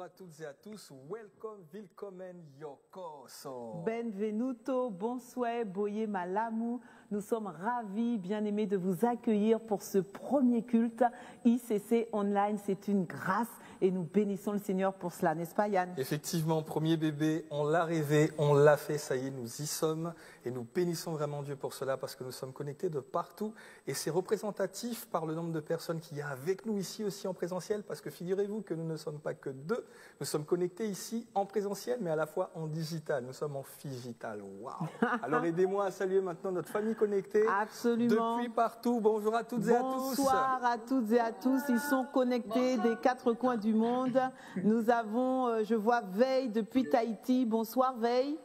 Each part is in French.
à toutes et à tous. Welcome, willkommen, yokoso. Benvenuto, bonsoir, boye malamu. Nous sommes ravis, bien-aimés, de vous accueillir pour ce premier culte ICC Online. C'est une grâce et nous bénissons le Seigneur pour cela, n'est-ce pas Yann? Effectivement, premier bébé, on l'a rêvé, on l'a fait, ça y est, nous y sommes. Et nous bénissons vraiment Dieu pour cela parce que nous sommes connectés de partout. Et c'est représentatif par le nombre de personnes qu'il y a avec nous ici aussi en présentiel. Parce que figurez-vous que nous ne sommes pas que deux. Nous sommes connectés ici en présentiel, mais à la fois en digital. Nous sommes en figital. Waouh! Alors aidez-moi à saluer maintenant notre famille connectée. Absolument. Depuis partout. Bonjour à toutes et à tous. Bonsoir à toutes et à tous. Ils sont connectés des quatre coins du monde. Nous avons, je vois Veille depuis Tahiti. Bonsoir Veille.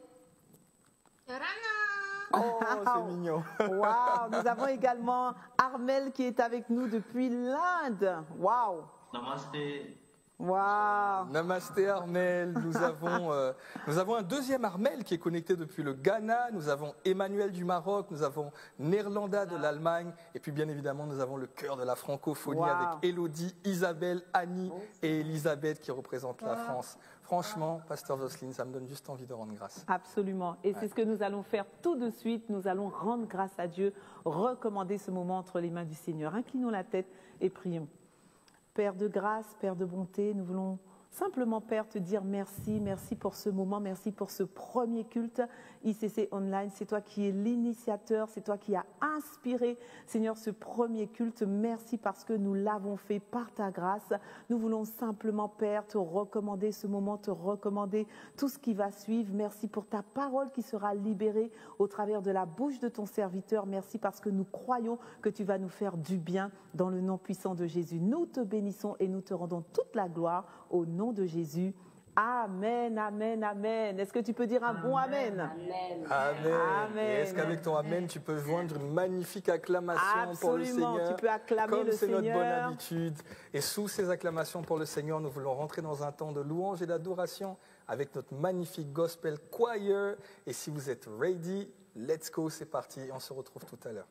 Oh, c'est mignon. Waouh. Nous avons également Armel qui est avec nous depuis l'Inde. Waouh. Namasté. Waouh. Namasté Armel, nous avons un deuxième Armel qui est connecté depuis le Ghana, nous avons Emmanuel du Maroc, nous avons Nerlanda de l'Allemagne et puis bien évidemment nous avons le cœur de la francophonie avec Elodie, Isabelle, Annie et Elisabeth qui représentent la France. Franchement, Pasteur Jocelyne, ça me donne juste envie de rendre grâce. Absolument. Et c'est ce que nous allons faire tout de suite. Nous allons rendre grâce à Dieu, recommander ce moment entre les mains du Seigneur. Inclinons la tête et prions. Père de grâce, Père de bonté, nous voulons simplement, Père, te dire merci, merci pour ce moment, merci pour ce premier culte ICC Online. C'est toi qui es l'initiateur, c'est toi qui as inspiré, Seigneur, ce premier culte. Merci parce que nous l'avons fait par ta grâce. Nous voulons simplement, Père, te recommander ce moment, te recommander tout ce qui va suivre. Merci pour ta parole qui sera libérée au travers de la bouche de ton serviteur. Merci parce que nous croyons que tu vas nous faire du bien dans le nom puissant de Jésus. Nous te bénissons et nous te rendons toute la gloire au nom de Jésus. Amen, amen, amen. Est-ce que tu peux dire un bon amen? Amen. Amen. Et est-ce qu'avec ton amen, tu peux joindre une magnifique acclamation pour le Seigneur? Absolument, tu peux acclamer le Seigneur. Comme c'est notre bonne habitude. Et sous ces acclamations pour le Seigneur, nous voulons rentrer dans un temps de louange et d'adoration avec notre magnifique gospel choir. Et si vous êtes ready, let's go, c'est parti. On se retrouve tout à l'heure.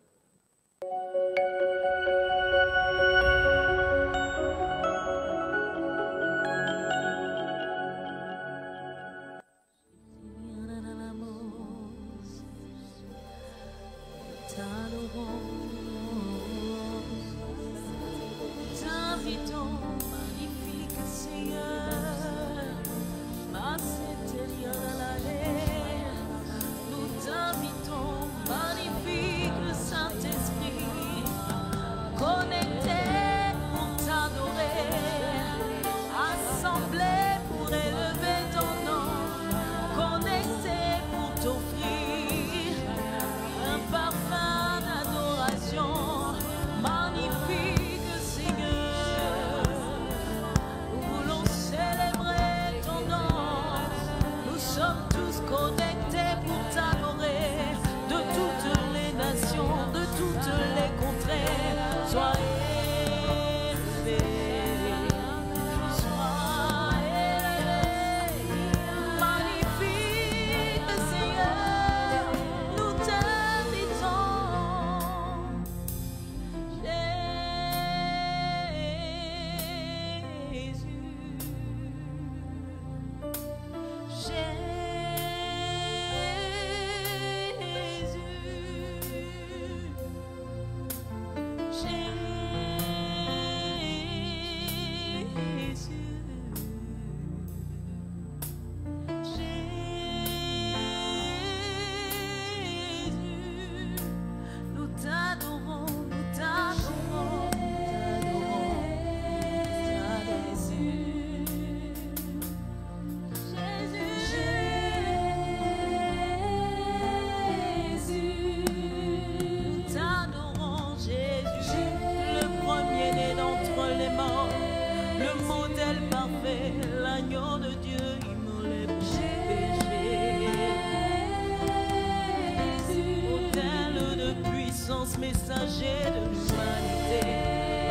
Messager de l'humanité,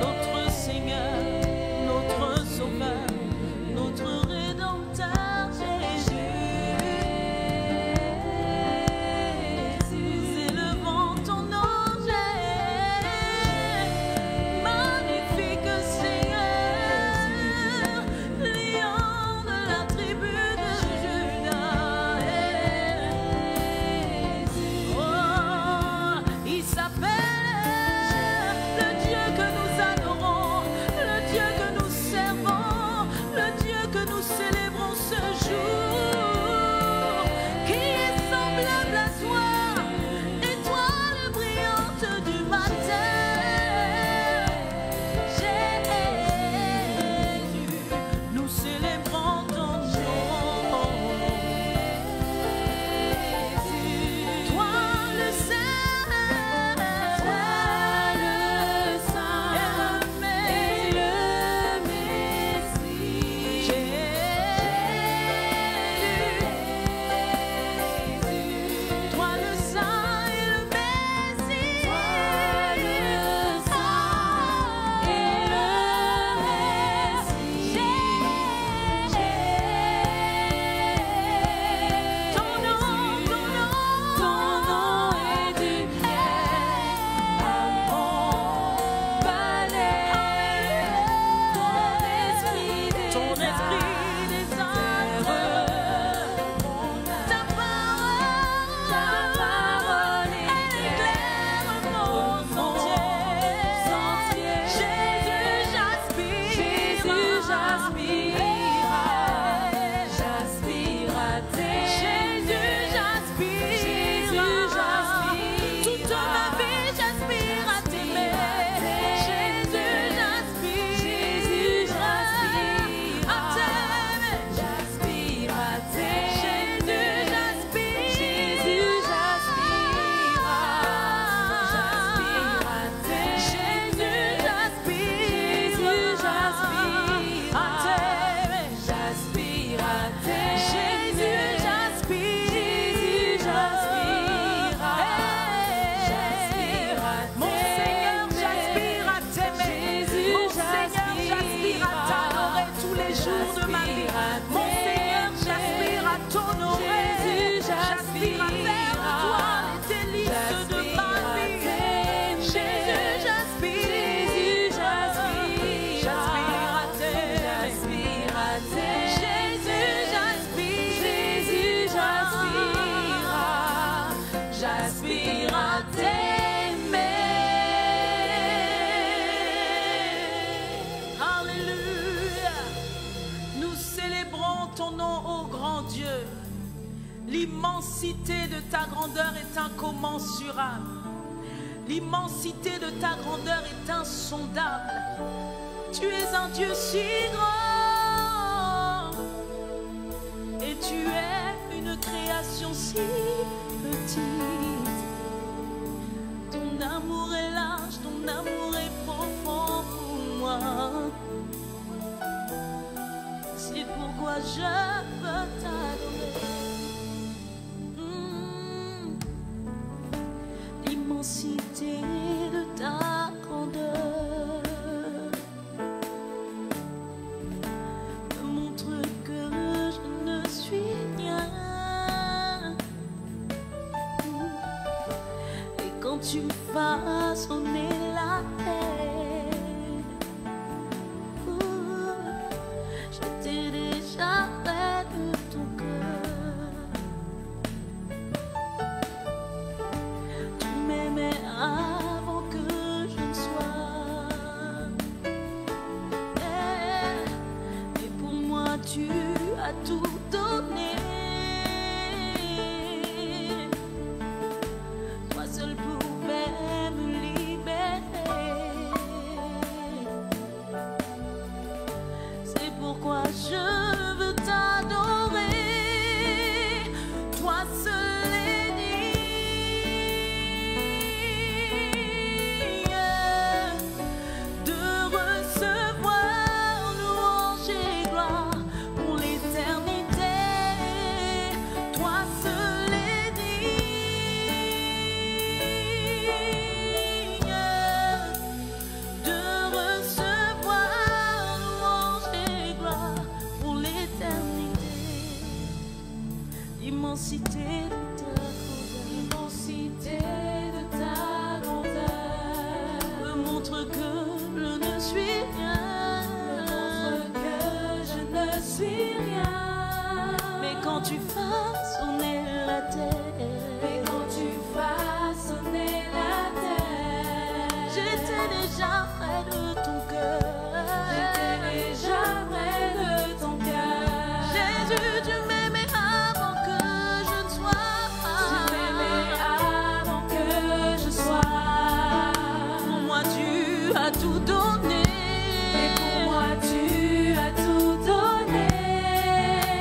notre Seigneur, notre Sauveur, notre Rédempteur Jésus. Nous élevons ton nom, magnifique Seigneur, lion de L'immensité de ta grandeur est incommensurable. L'immensité de ta grandeur est insondable. Tu es un Dieu si grand et tu es une création si petite. Ton amour est large, ton amour est profond pour moi. C'est pourquoi je veux t'adorer. L'immensité de ta grandeur me montre que je ne suis rien. Et quand tu façonnais la terre, j'étais déjà près de ton cœur. Tu m'aimais avant que je ne sois. Et pour moi tu as tout donné. Toi seul pouvais me libérer. C'est pourquoi je veux t'adorer. Toi seul est digne de recevoir louange et gloire pour l'éternité. Toi seul est digne de recevoir louange et gloire pour l'éternité. L'immensité de ta grandeur, l'immensité de ta grandeur me montre que je ne suis rien, me montre que je ne suis rien. Mais quand tu façonnais la terre, j'étais déjà près de ton cœur. Jésus, tu m'aimais avant que je ne sois. Pour moi, tu as tout donné.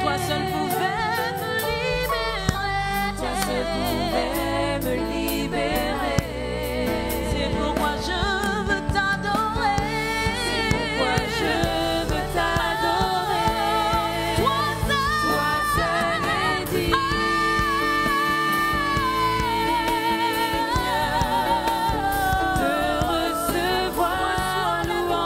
Toi seul pouvais me libérer. C'est pourquoi je veux t'adorer. Toi seul est digne de recevoir louange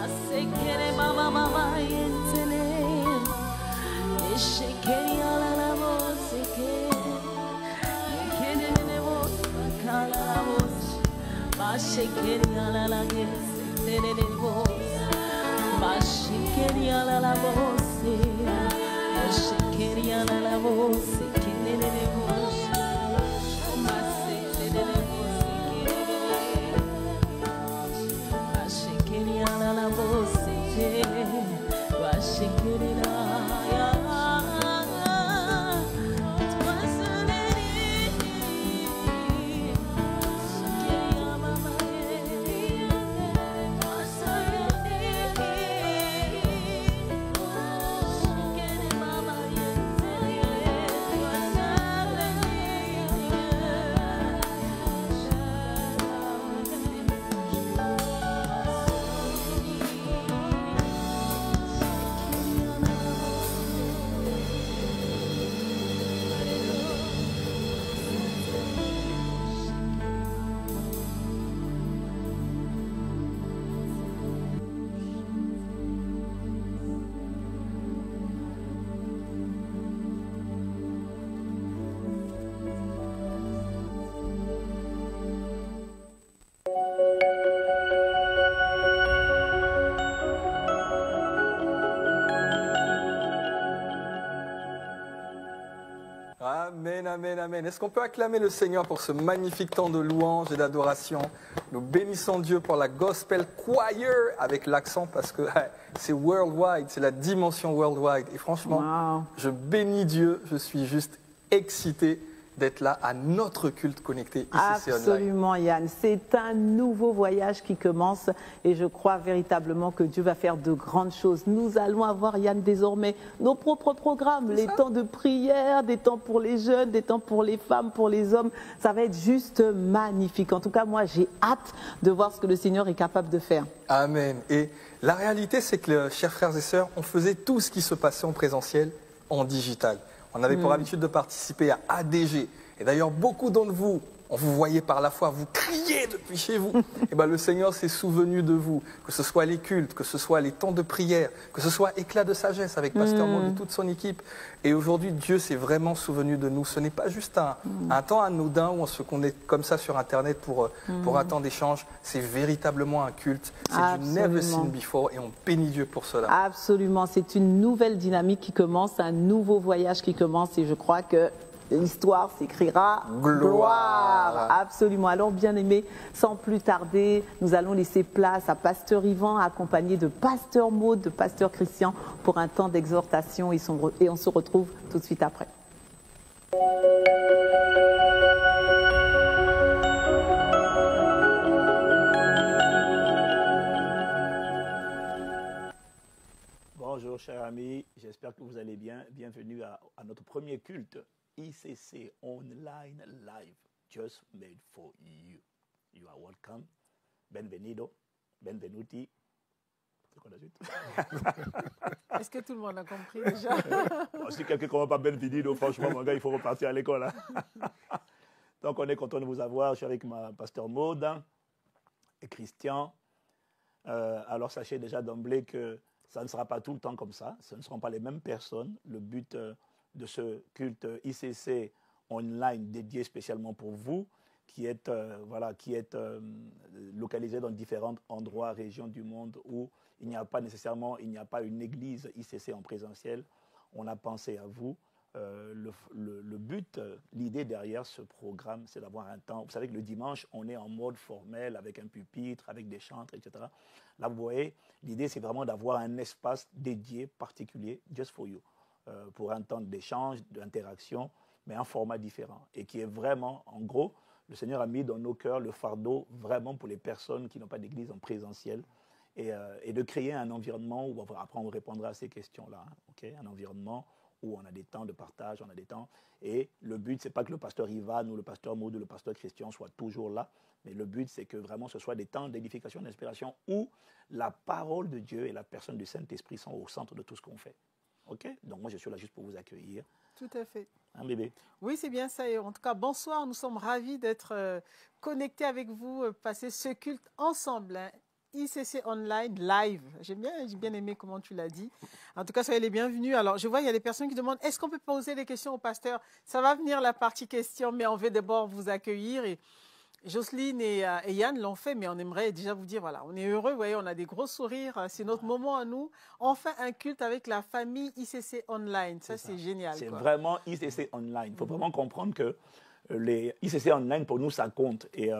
Masekere mama mama yentele. Eshekeri ala la moseke. Yekene ne mos kala la mos. Mashekeri ala la yentele ne mos. Mashekeri ala la mos. Mashekeri ala la mos. Kene ne mos. Masekere ne mos. Mashekeri ala la mos. Mashekeri Amen, amen, amen. Est-ce qu'on peut acclamer le Seigneur pour ce magnifique temps de louange et d'adoration? Nous bénissons Dieu pour la Gospel Choir avec l'accent parce que c'est worldwide, c'est la dimension worldwide. Et franchement, je bénis Dieu, je suis juste excité d'être là à notre culte connecté ICC Online. Absolument, Yann. C'est un nouveau voyage qui commence et je crois véritablement que Dieu va faire de grandes choses. Nous allons avoir, Yann, désormais nos propres programmes, les temps de prière, des temps pour les jeunes, des temps pour les femmes, pour les hommes. Ça va être juste magnifique. En tout cas, moi, j'ai hâte de voir ce que le Seigneur est capable de faire. Amen. Et la réalité, c'est que, chers frères et sœurs, on faisait tout ce qui se passait en présentiel en digital. On avait pour habitude de participer à ADG. Et d'ailleurs, beaucoup d'entre vous, on vous voyait par la foi, vous criez depuis chez vous. Et bien, le Seigneur s'est souvenu de vous, que ce soit les cultes, que ce soit les temps de prière, que ce soit éclat de sagesse avec Pasteur Maud et toute son équipe. Et aujourd'hui, Dieu s'est vraiment souvenu de nous. Ce n'est pas juste un temps anodin où on se connecte comme ça sur Internet pour un temps d'échange. C'est véritablement un culte. C'est du never seen before et on bénit Dieu pour cela. Absolument. C'est une nouvelle dynamique qui commence, un nouveau voyage qui commence et je crois que l'histoire s'écrira gloire. Absolument. Alors, bien-aimés, sans plus tarder, nous allons laisser place à Pasteur Yvan, accompagné de Pasteur Maud, de Pasteur Christian, pour un temps d'exhortation et on se retrouve tout de suite après. Bonjour, chers amis. J'espère que vous allez bien. Bienvenue à notre premier culte. ICC Online Live, just made for you. You are welcome. Benvenido, benvenuti. C'est quoi la suite? Est-ce que tout le monde a compris déjà? Si quelqu'un ne comprend pas benvenido, franchement, mon gars, il faut repartir à l'école. Hein. Donc, on est content de vous avoir. Je suis avec ma pasteur Maud et Christian. Alors, sachez déjà d'emblée que ça ne sera pas tout le temps comme ça. Ce ne seront pas les mêmes personnes. Le but de ce culte ICC online dédié spécialement pour vous, qui êtes, localisé dans différents endroits, régions du monde où il n'y a pas une église ICC en présentiel. On a pensé à vous. Le but, l'idée derrière ce programme, c'est d'avoir un temps. Vous savez que le dimanche, on est en mode formel, avec un pupitre, avec des chantres, etc. Là, vous voyez, l'idée, c'est vraiment d'avoir un espace dédié, particulier, just for you. Pour un temps d'échange, d'interaction, mais un format différent. Et qui est vraiment, en gros, le Seigneur a mis dans nos cœurs le fardeau vraiment pour les personnes qui n'ont pas d'église en présentiel et de créer un environnement où, après on répondra à ces questions-là, hein, okay? Un environnement où on a des temps de partage, on a des temps. Et le but, ce n'est pas que le pasteur Ivan ou le pasteur Maud ou le pasteur Christian soient toujours là, mais le but, c'est que vraiment ce soit des temps d'édification, d'inspiration où la parole de Dieu et la personne du Saint-Esprit sont au centre de tout ce qu'on fait. OK? Donc, moi, je suis là juste pour vous accueillir. Tout à fait. Hein, bébé? Oui, c'est bien ça. Et en tout cas, bonsoir. Nous sommes ravis d'être connectés avec vous, passer ce culte ensemble. Hein. ICC Online Live. J'ai bien aimé comment tu l'as dit. En tout cas, soyez les bienvenus. Alors, je vois, il y a des personnes qui demandent, est-ce qu'on peut poser des questions au pasteur? Ça va venir la partie questions, mais on veut d'abord vous accueillir. Et Jocelyne et Yann l'ont fait, mais on aimerait déjà vous dire, voilà, on est heureux, vous voyez, on a des gros sourires. C'est notre moment à nous. Enfin, un culte avec la famille ICC Online. Ça, c'est génial. C'est quoi. vraiment ICC Online. Il faut vraiment comprendre que les ICC Online, pour nous, ça compte. Et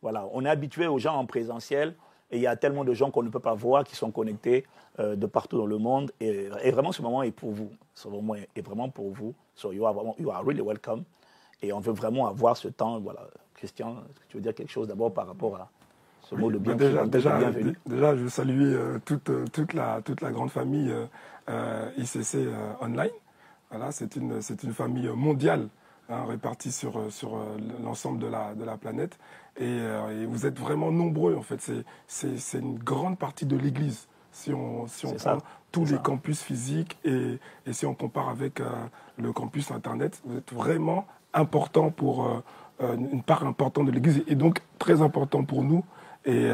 voilà, on est habitué aux gens en présentiel. Et il y a tellement de gens qu'on ne peut pas voir qui sont connectés de partout dans le monde. Et vraiment, ce moment est pour vous. Ce moment est vraiment pour vous. So you are really welcome. Et on veut vraiment avoir ce temps. Voilà. Christian, est-ce que tu veux dire quelque chose d'abord par rapport à ce mot de bienvenue? Déjà, je veux saluer toute la grande famille ICC Online. Voilà, c'est une famille mondiale répartie sur l'ensemble de la planète. Et vous êtes vraiment nombreux, en fait. C'est une grande partie de l'Église. Si on prend tous les campus physiques et si on compare avec le campus Internet, vous êtes vraiment important pour une part importante de l'Église et donc très important pour nous. Et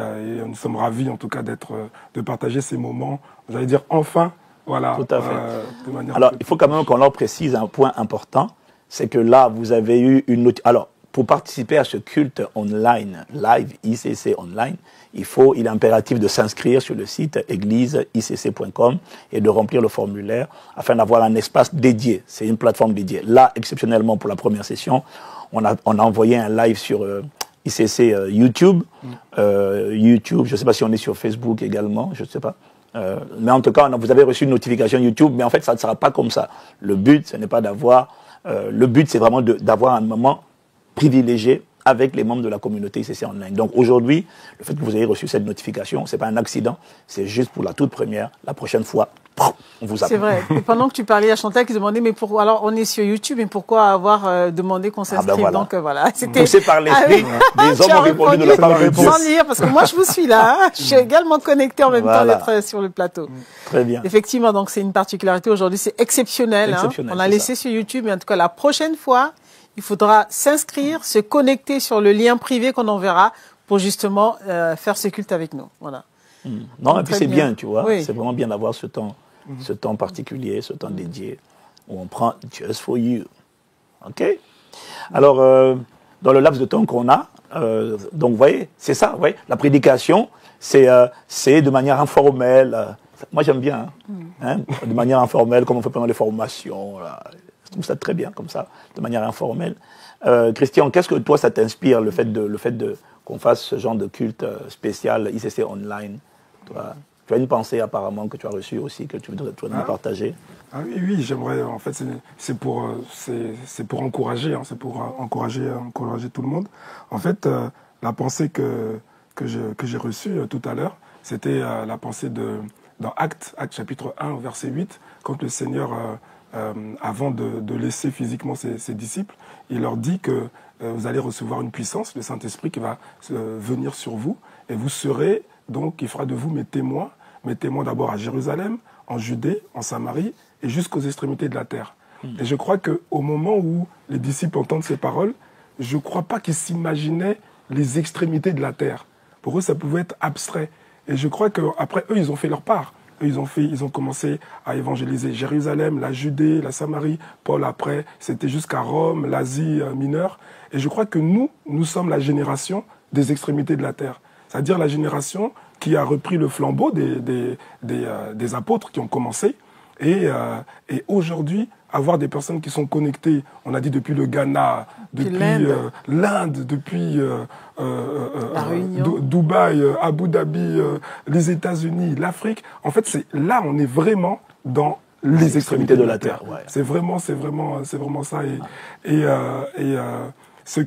nous sommes ravis, en tout cas, de partager ces moments, j'allais dire enfin, voilà. Tout à fait. De manière alors, il faut quand même qu'on leur précise un point important, c'est que là, vous avez eu une... Alors, pour participer à ce culte online, live, ICC online, il est impératif de s'inscrire sur le site égliseicc.com et de remplir le formulaire afin d'avoir un espace dédié. C'est une plateforme dédiée. Là, exceptionnellement, pour la première session, on a envoyé un live sur ICC YouTube. YouTube, je ne sais pas si on est sur Facebook également, je ne sais pas. Mais en tout cas, vous avez reçu une notification YouTube, mais en fait, ça ne sera pas comme ça. Le but, ce n'est pas d'avoir... le but, c'est vraiment d'avoir un moment privilégié avec les membres de la communauté ICC Online. Donc aujourd'hui, le fait que vous ayez reçu cette notification, ce n'est pas un accident, c'est juste pour la toute première. La prochaine fois, on vous appelle. C'est vrai. Et pendant que tu parlais à Chantal qui demandait, mais pourquoi, alors on est sur YouTube, mais pourquoi avoir demandé qu'on s'inscrive? voilà. Donc voilà, c'était... Poussé par l'esprit, des hommes ont répondu de la part de Dieu. Sans lire, parce que moi je vous suis là, hein. Je suis également connecté en même temps d'être sur le plateau. Très bien. Effectivement, donc c'est une particularité aujourd'hui, c'est exceptionnel. On a laissé sur YouTube, mais en tout cas la prochaine fois, il faudra s'inscrire, se connecter sur le lien privé qu'on enverra pour justement faire ce culte avec nous. Voilà. Non, et puis c'est bien, tu vois. Oui. C'est vraiment bien d'avoir ce temps particulier, ce temps dédié, où on prend just for you. OK? Alors, dans le laps de temps qu'on a, donc vous voyez, c'est ça, vous voyez, la prédication, c'est de manière informelle. Moi, j'aime bien, hein, de manière informelle, comme on fait pendant les formations, là. Je trouve ça très bien comme ça, de manière informelle. Christian, qu'est-ce que toi, ça t'inspire, le fait qu'on fasse ce genre de culte spécial ICC Online? Toi, tu as une pensée apparemment que tu as reçue aussi, que tu voudrais nous partager? Ah oui, j'aimerais, en fait, c'est pour encourager, hein, c'est pour encourager tout le monde. En fait, la pensée que j'ai reçue tout à l'heure, c'était la pensée dans Actes chapitre 1, verset 8, quand le Seigneur... avant de laisser physiquement ses disciples, il leur dit que vous allez recevoir une puissance, le Saint-Esprit qui va venir sur vous, et vous serez donc, il fera de vous mes témoins d'abord à Jérusalem, en Judée, en Samarie, et jusqu'aux extrémités de la terre. Et je crois qu'au moment où les disciples entendent ces paroles, je ne crois pas qu'ils s'imaginaient les extrémités de la terre. Pour eux, ça pouvait être abstrait. Et je crois qu'après, eux, ils ont fait leur part. Ils ont commencé à évangéliser Jérusalem, la Judée, la Samarie. Paul, après, c'était jusqu'à Rome, l'Asie mineure. Et je crois que nous sommes la génération des extrémités de la terre. C'est-à-dire la génération qui a repris le flambeau des apôtres qui ont commencé. Et aujourd'hui, avoir des personnes qui sont connectées, on a dit depuis le Ghana, depuis l'Inde, depuis Dubaï, Abu Dhabi, les États-Unis, l'Afrique. En fait, là, on est vraiment dans les extrémités de la Terre. Ouais. C'est vraiment ça. Et ce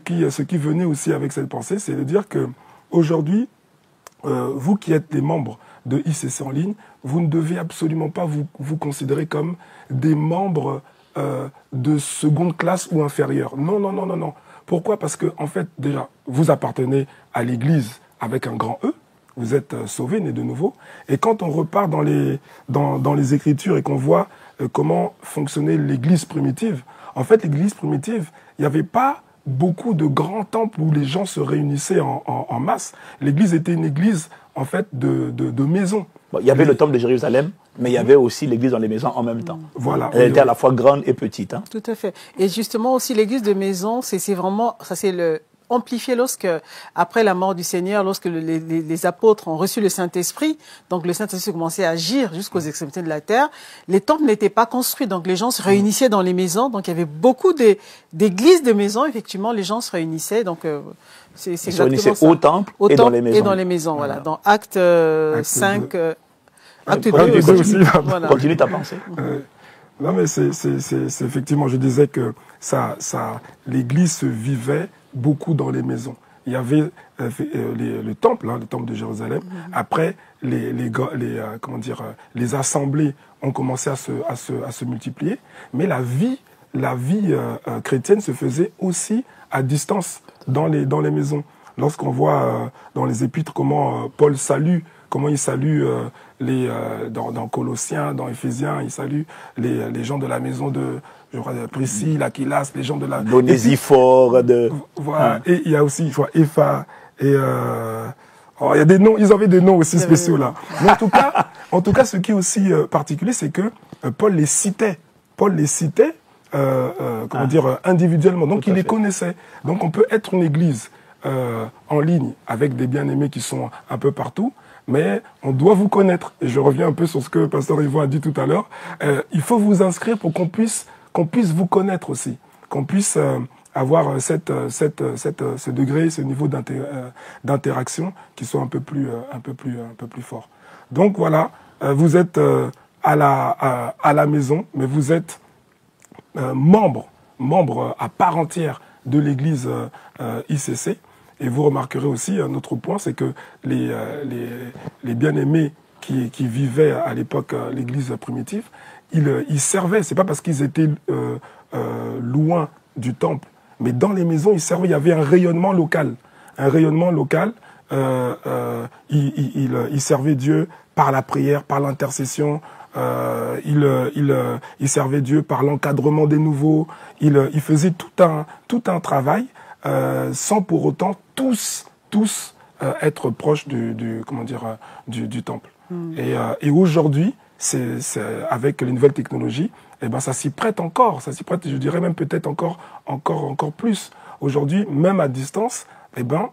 qui venait aussi avec cette pensée, c'est de dire que aujourd'hui, vous qui êtes des membres de ICC en ligne, vous ne devez absolument pas vous considérer comme des membres de seconde classe ou inférieure. Non. Pourquoi? Parce que, en fait, déjà, vous appartenez à l'Église avec un grand E. Vous êtes sauvés, nés de nouveau. Et quand on repart dans les Écritures et qu'on voit comment fonctionnait l'Église primitive, en fait, l'Église primitive, il n'y avait pas beaucoup de grands temples où les gens se réunissaient en masse. L'église était une église, en fait, de maisons. Bon, il y avait le temple de Jérusalem, mais il y avait aussi l'église dans les maisons en même temps. Voilà. Elle était à la fois grande et petite. Hein. Tout à fait. Et justement aussi l'église de maison, c'est vraiment, ça c'est le amplifié lorsque, après la mort du Seigneur, lorsque les apôtres ont reçu le Saint-Esprit, donc le Saint-Esprit commençait à agir jusqu'aux extrémités de la terre, les temples n'étaient pas construits, donc les gens se réunissaient dans les maisons, donc il y avait beaucoup d'églises de maisons, effectivement, les gens se réunissaient, donc c'est exactement ça. Au temple et dans les maisons. Et dans les maisons, voilà. Dans Acte 5, Acte 2 aussi. Voilà. Continue ta pensée. Non, mais c'est effectivement, je disais que l'église se vivait beaucoup dans les maisons. Il y avait le temple de Jérusalem. Après, les assemblées ont commencé à se multiplier. Mais la vie chrétienne se faisait aussi à distance dans les maisons. Lorsqu'on voit dans les épîtres comment Paul salue, comment il salue dans Colossiens, dans Éphésiens, il salue les gens de la maison de Priscille, Aquilas, les gens de la... L'Onésiphore. Voilà. Et il y a aussi, je vois, Epha et... il y a des noms, ils avaient des noms aussi spéciaux là. Mais en tout cas, ce qui est aussi particulier, c'est que Paul les citait. Paul les citait, individuellement. Donc il les connaissait. Donc on peut être une église en ligne avec des bien-aimés qui sont un peu partout, mais on doit vous connaître. Et je reviens un peu sur ce que Pasteur Yvon a dit tout à l'heure. Il faut vous inscrire pour qu'on puisse vous connaître aussi, qu'on puisse avoir ce degré, ce niveau d'interaction qui soit un peu plus fort. Donc voilà, vous êtes à la maison, mais vous êtes membre à part entière de l'église ICC. Et vous remarquerez aussi un autre point, c'est que les bien-aimés qui vivaient à l'époque l'église primitive, ils servaient. C'est pas parce qu'ils étaient loin du temple, mais dans les maisons, ils servaient. Il y avait un rayonnement local. Ils servaient Dieu par la prière, par l'intercession. Ils servaient Dieu par l'encadrement des nouveaux. Ils faisaient tout un travail sans pour autant tous être proches du temple. Et aujourd'hui, avec les nouvelles technologies, ça s'y prête encore. Ça s'y prête, je dirais même peut-être encore plus. Aujourd'hui, même à distance,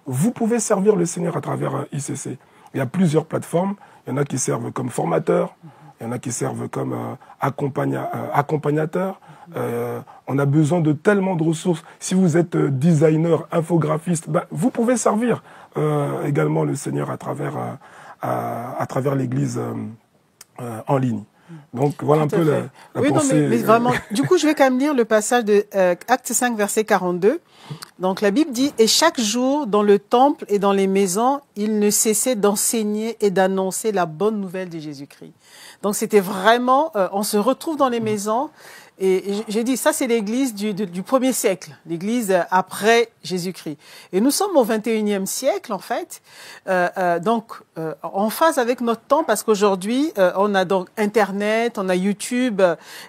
vous pouvez servir le Seigneur à travers ICC. Il y a plusieurs plateformes. Il y en a qui servent comme formateurs. Il y en a qui servent comme accompagnateurs. On a besoin de tellement de ressources. Si vous êtes designer, infographiste, vous pouvez servir également le Seigneur à travers l'Église en ligne. Donc voilà un peu la pensée. Mais vraiment, du coup, je vais quand même lire le passage de Acte 5, verset 42. Donc la Bible dit « Et chaque jour, dans le temple et dans les maisons, il ne cessait d'enseigner et d'annoncer la bonne nouvelle de Jésus-Christ. » Donc c'était vraiment, on se retrouve dans les maisons. Et j'ai dit, ça c'est l'église du 1er siècle, l'église après Jésus-Christ. Et nous sommes au 21e siècle, en fait, en phase avec notre temps, parce qu'aujourd'hui, on a donc Internet, on a YouTube.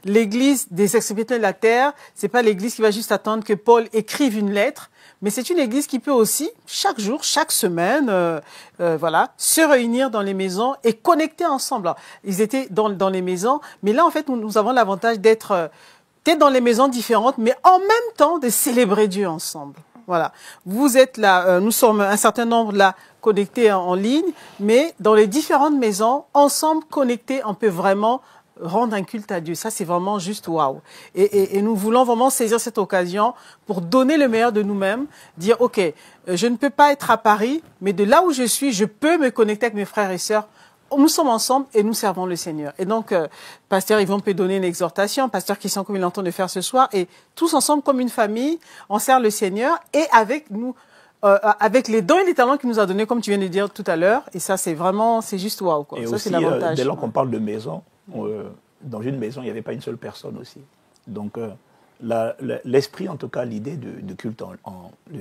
L'église des extrémités de la terre, c'est pas l'église qui va juste attendre que Paul écrive une lettre, mais c'est une église qui peut aussi, chaque jour, chaque semaine, se réunir dans les maisons et connecter ensemble. Alors, ils étaient dans les maisons, mais là, en fait, nous avons l'avantage d'être dans les maisons différentes, mais en même temps de célébrer Dieu ensemble. Voilà. Vous êtes là, nous sommes un certain nombre là connectés en ligne, mais dans les différentes maisons, ensemble, connectés, on peut vraiment rendre un culte à Dieu. Ça, c'est vraiment juste waouh. Et nous voulons vraiment saisir cette occasion pour donner le meilleur de nous-mêmes, dire, OK, je ne peux pas être à Paris, mais de là où je suis, je peux me connecter avec mes frères et sœurs. Nous sommes ensemble et nous servons le Seigneur. Et donc, Pasteur Yvon peut donner une exhortation, Pasteur Christian, comme il entend de faire ce soir, et tous ensemble, comme une famille, on sert le Seigneur et avec nous, avec les dons et les talents qu'il nous a donnés, comme tu viens de dire tout à l'heure. Et ça, c'est vraiment, c'est juste waouh. Et ça, aussi, c'est l'avantage. dès lors qu'on parle de maison, dans une maison, il n'y avait pas une seule personne aussi. Donc, l'esprit, en tout cas, l'idée de culte de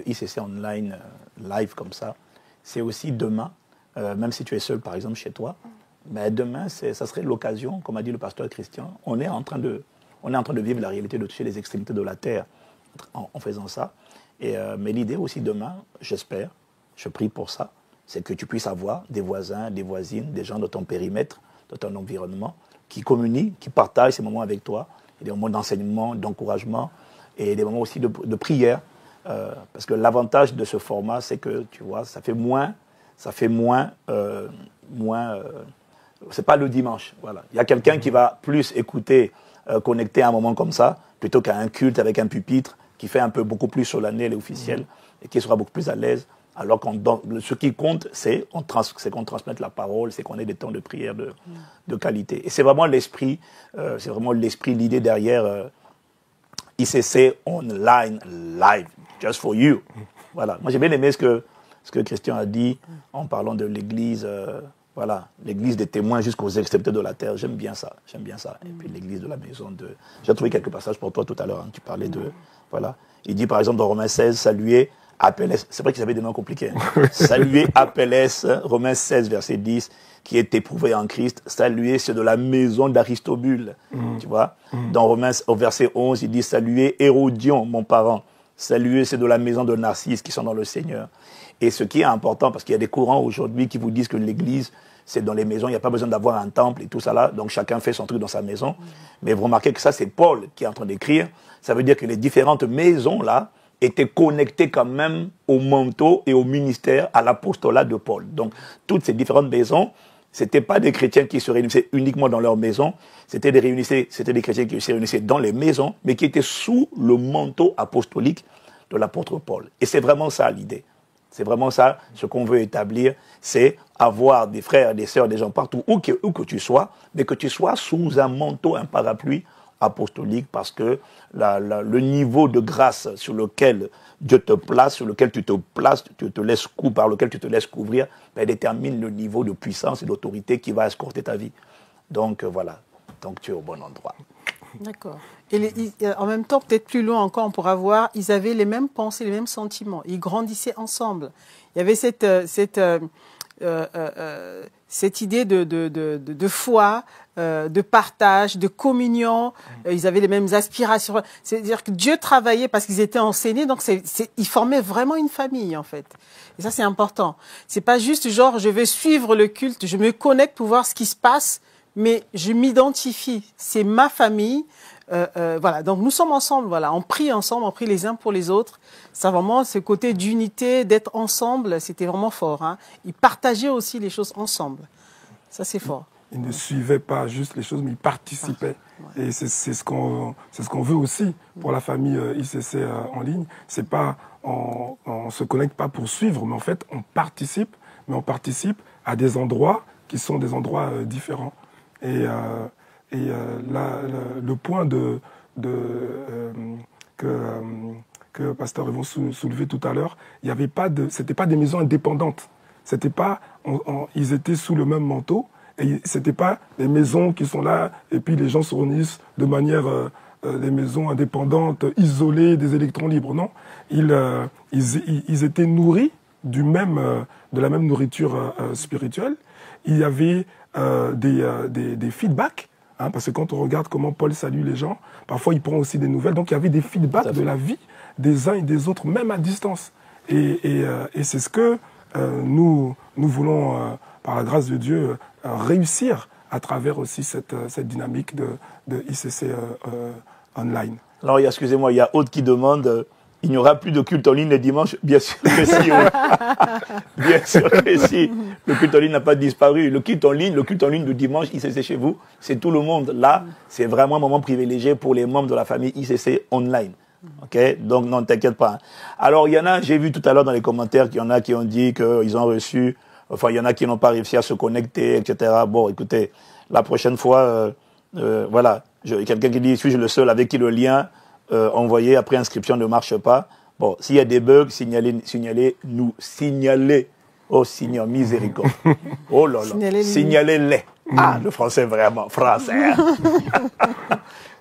ICC online, live comme ça, c'est aussi demain, même si tu es seul, par exemple, chez toi, mais demain, ça serait l'occasion, comme a dit le pasteur Christian, on est en train de vivre la réalité de toucher les extrémités de la terre en faisant ça. Mais l'idée aussi demain, j'espère, je prie pour ça, c'est que tu puisses avoir des voisins, des voisines, des gens de ton périmètre, de ton environnement, qui communiquent, qui partagent ces moments avec toi, des moments d'enseignement, d'encouragement, et des moments aussi de prière. Parce que l'avantage de ce format, c'est que, tu vois, ça fait moins, c'est pas le dimanche, voilà. Il y a quelqu'un qui va plus écouter, connecter à un moment comme ça, plutôt qu'à un culte avec un pupitre, qui fait un peu beaucoup plus solennel et officiel, et qui sera beaucoup plus à l'aise. Alors que ce qui compte, c'est qu'on transmette la parole, c'est qu'on ait des temps de prière de qualité. Et c'est vraiment l'esprit, l'idée derrière ICC Online Live, just for you. Voilà. Moi, j'ai bien aimé ce que Christian a dit en parlant de l'église, l'église des témoins jusqu'aux extrémités de la terre. J'aime bien ça. Et puis l'église de la maison de... J'ai trouvé quelques passages pour toi tout à l'heure. Hein. Tu parlais de... Voilà. Il dit par exemple dans Romains 16, saluez Apelles. C'est vrai qu'ils avaient des noms compliqués. Hein. Saluez Apelles, Romains 16, verset 10, qui est éprouvé en Christ. Saluez ceux de la maison d'Aristobule. Tu vois. Dans Romains, au verset 11, il dit saluez Hérodion, mon parent. Saluez ceux de la maison de Narcisse qui sont dans le Seigneur. Et ce qui est important, parce qu'il y a des courants aujourd'hui qui vous disent que l'église, c'est dans les maisons, il n'y a pas besoin d'avoir un temple et tout ça là, donc chacun fait son truc dans sa maison. Mais vous remarquez que ça, c'est Paul qui est en train d'écrire. Ça veut dire que les différentes maisons là étaient connectées quand même au manteau et au ministère, à l'apostolat de Paul. Donc, toutes ces différentes maisons, ce n'étaient pas des chrétiens qui se réunissaient uniquement dans leur maison, c'était des chrétiens qui se réunissaient dans les maisons, mais qui étaient sous le manteau apostolique de l'apôtre Paul. Et c'est vraiment ça l'idée. C'est vraiment ça, ce qu'on veut établir, c'est avoir des frères, des sœurs, des gens partout, où que tu sois, mais que tu sois sous un manteau, un parapluie apostolique, parce que le niveau de grâce sur lequel Dieu te place, sur lequel tu te places, par lequel tu te laisses couvrir, détermine le niveau de puissance et d'autorité qui va escorter ta vie. Donc voilà, donc tu es au bon endroit. D'accord. Et en même temps, peut-être plus loin encore, on pourra voir, ils avaient les mêmes pensées, les mêmes sentiments. Ils grandissaient ensemble. Il y avait cette idée de foi, de partage, de communion. Ils avaient les mêmes aspirations. C'est-à-dire que Dieu travaillait parce qu'ils étaient enseignés, donc ils formaient vraiment une famille, en fait. Et ça, c'est important. C'est pas juste genre, je vais suivre le culte, je me connecte pour voir ce qui se passe, mais je m'identifie. C'est ma famille. Voilà. Donc, nous sommes ensemble. Voilà. On prie ensemble, on prie les uns pour les autres. Ça, vraiment, ce côté d'unité, d'être ensemble, c'était vraiment fort. Hein. Ils partageaient aussi les choses ensemble. Ça, c'est fort. Ils ne suivaient pas juste les choses, mais ils participaient. Ouais. Et c'est ce qu'on veut aussi pour la famille ICC en ligne. C'est pas, on se connecte pas pour suivre, mais en fait, on participe à des endroits qui sont des endroits différents. Et là, le point que Pasteur Yvon soulevait tout à l'heure, c'était pas des maisons indépendantes. C'était pas, ils étaient sous le même manteau. Et c'était pas des maisons qui sont là et puis les gens se réunissent de manière des maisons indépendantes, isolées, des électrons libres. Non, ils étaient nourris de la même nourriture spirituelle. Il y avait des feedbacks, hein, parce que quand on regarde comment Paul salue les gens, parfois il prend aussi des nouvelles. Donc il y avait des feedbacks de la vie des uns et des autres, même à distance. Et c'est ce que nous voulons, par la grâce de Dieu, réussir à travers aussi cette dynamique de ICC online. Alors, excusez-moi, il y a Aude qui demande, il n'y aura plus de culte en ligne le dimanche? Bien sûr que si. Bien sûr que si. Le culte en ligne n'a pas disparu. Le culte en ligne de dimanche, ICC chez vous, c'est tout le monde. Là, c'est vraiment un moment privilégié pour les membres de la famille ICC online. Okay? Donc, non, t'inquiète pas. Alors, il y en a, j'ai vu tout à l'heure dans les commentaires qu'il y en a qui ont dit qu'ils ont reçu... Enfin, il y en a qui n'ont pas réussi à se connecter, etc. Bon, écoutez, la prochaine fois, voilà, quelqu'un qui dit, suis-je le seul avec qui le lien envoyé après inscription ne marche pas? Bon, s'il y a des bugs, signalez-nous. Signalez. Oh, Seigneur, miséricorde. Oh là là. Signalez-les. Ah, le français vraiment, français.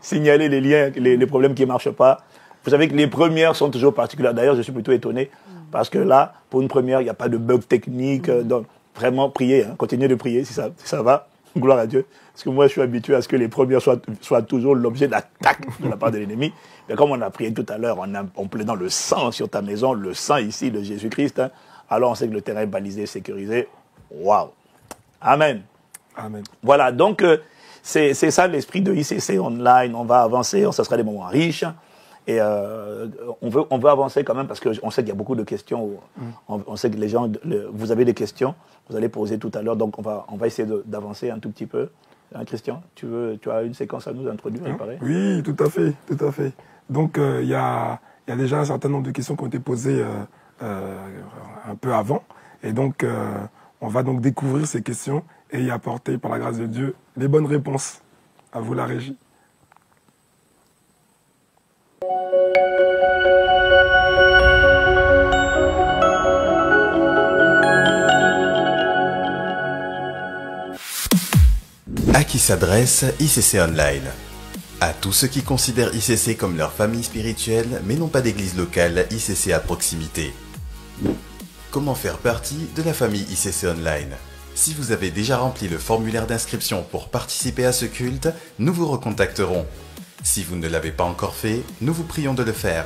Signalez les liens, les problèmes qui ne marchent pas. Vous savez que les premières sont toujours particulières. D'ailleurs, je suis plutôt étonné. Parce que là, pour une première, il n'y a pas de bug technique. Donc, vraiment, priez. Hein. Continuez de prier si ça va. Gloire à Dieu. Parce que moi, je suis habitué à ce que les premières soient toujours l'objet d'attaque de la part de l'ennemi. Mais comme on a prié tout à l'heure, en plaidant le sang sur ta maison, le sang ici de Jésus-Christ, hein, alors on sait que le terrain est balisé, sécurisé. Waouh. Amen. Amen. Voilà, donc c'est ça l'esprit de ICC Online. On va avancer, ça sera des moments riches. Et on veut avancer quand même parce qu'on sait qu'il y a beaucoup de questions. On sait que les gens, vous avez des questions, vous allez poser tout à l'heure. Donc on va essayer d'avancer un tout petit peu. Hein, Christian, tu as une séquence à nous introduire, il paraît? Oui, tout à fait, tout à fait. Donc il y a déjà un certain nombre de questions qui ont été posées un peu avant. Et donc on va donc découvrir ces questions et y apporter, par la grâce de Dieu, les bonnes réponses. À vous la régie. À qui s'adresse ICC Online? À tous ceux qui considèrent ICC comme leur famille spirituelle, mais n'ont pas d'église locale ICC à proximité. Comment faire partie de la famille ICC Online? Si vous avez déjà rempli le formulaire d'inscription pour participer à ce culte, nous vous recontacterons. Si vous ne l'avez pas encore fait, nous vous prions de le faire.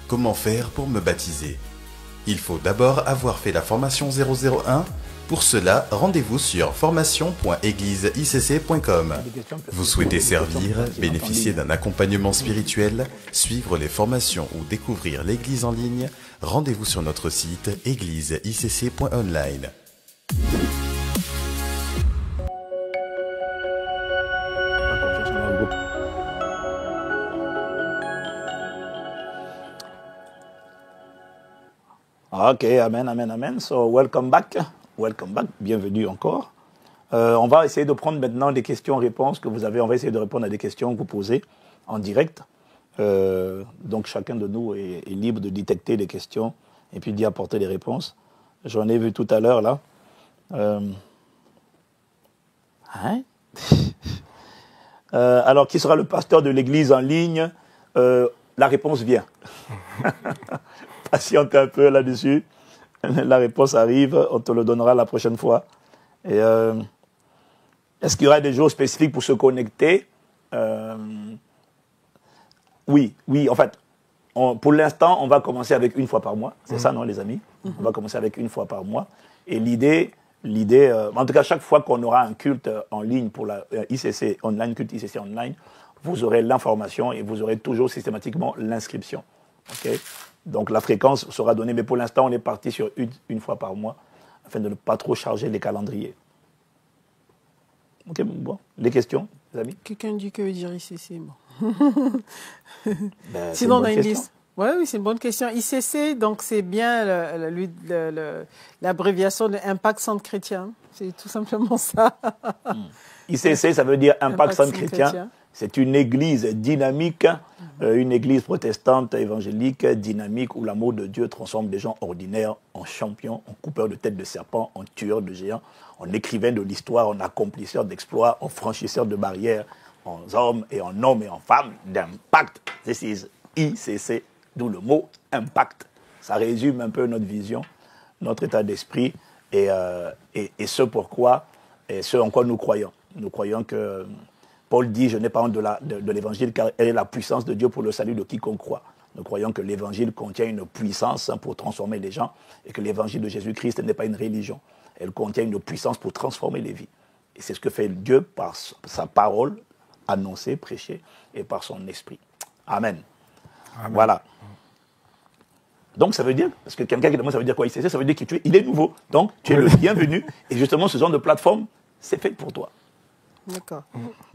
Comment faire pour me baptiser? Il faut d'abord avoir fait la formation 001. Pour cela, rendez-vous sur formation.eglisecc.com. Vous souhaitez servir, bénéficier d'un accompagnement spirituel, suivre les formations ou découvrir l'église en ligne? Rendez-vous sur notre site eglisecc.online. Ok, amen, amen, amen. So, welcome back. Welcome back. Bienvenue encore. On va essayer de prendre maintenant des questions-réponses que vous avez. On va essayer de répondre à des questions que vous posez en direct. Donc, chacun de nous est libre de détecter les questions et puis d'y apporter des réponses. J'en ai vu tout à l'heure, là. Alors, qui sera le pasteur de l'église en ligne? La réponse vient. Patiente un peu là-dessus. La réponse arrive, on te le donnera la prochaine fois. Et est-ce qu'il y aura des jours spécifiques pour se connecter? Oui, en fait, pour l'instant, on va commencer avec une fois par mois. C'est ça, non, les amis? On va commencer avec une fois par mois. Et l'idée, en tout cas, chaque fois qu'on aura un culte en ligne pour la ICC Online, culte ICC Online, vous aurez l'information et vous aurez toujours systématiquement l'inscription. OK? Donc la fréquence sera donnée, mais pour l'instant, on est parti sur une fois par mois, afin de ne pas trop charger les calendriers. Ok, bon. Les questions, les amis? Quelqu'un dit que veut dire ICC, bon. Ben, Sinon, on a une liste. Oui, c'est une bonne question. ICC, donc c'est bien l'abréviation de Impact Centre Chrétien. C'est tout simplement ça. ICC, ça veut dire Impact Centre Chrétien. C'est une église dynamique, une église protestante évangélique dynamique où l'amour de Dieu transforme des gens ordinaires en champions, en coupeurs de têtes de serpents, en tueurs de géants, en écrivains de l'histoire, en accomplisseurs d'exploits, en franchisseurs de barrières, en hommes et en femmes d'impact. This is ICC, d'où le mot impact. Ça résume un peu notre vision, notre état d'esprit et ce pourquoi et ce en quoi nous croyons. Nous croyons que Paul dit, je n'ai pas honte de l'évangile car elle est la puissance de Dieu pour le salut de quiconque croit. Nous croyons que l'évangile contient une puissance pour transformer les gens et que l'évangile de Jésus-Christ n'est pas une religion. Elle contient une puissance pour transformer les vies. Et c'est ce que fait Dieu par sa parole annoncée, prêchée et par son esprit. Amen. Amen. Voilà. Donc ça veut dire, parce que quelqu'un qui demande ça veut dire quoi ICC, ça veut dire qu'il est nouveau. Donc tu es le bienvenu et justement ce genre de plateforme, c'est fait pour toi. D'accord.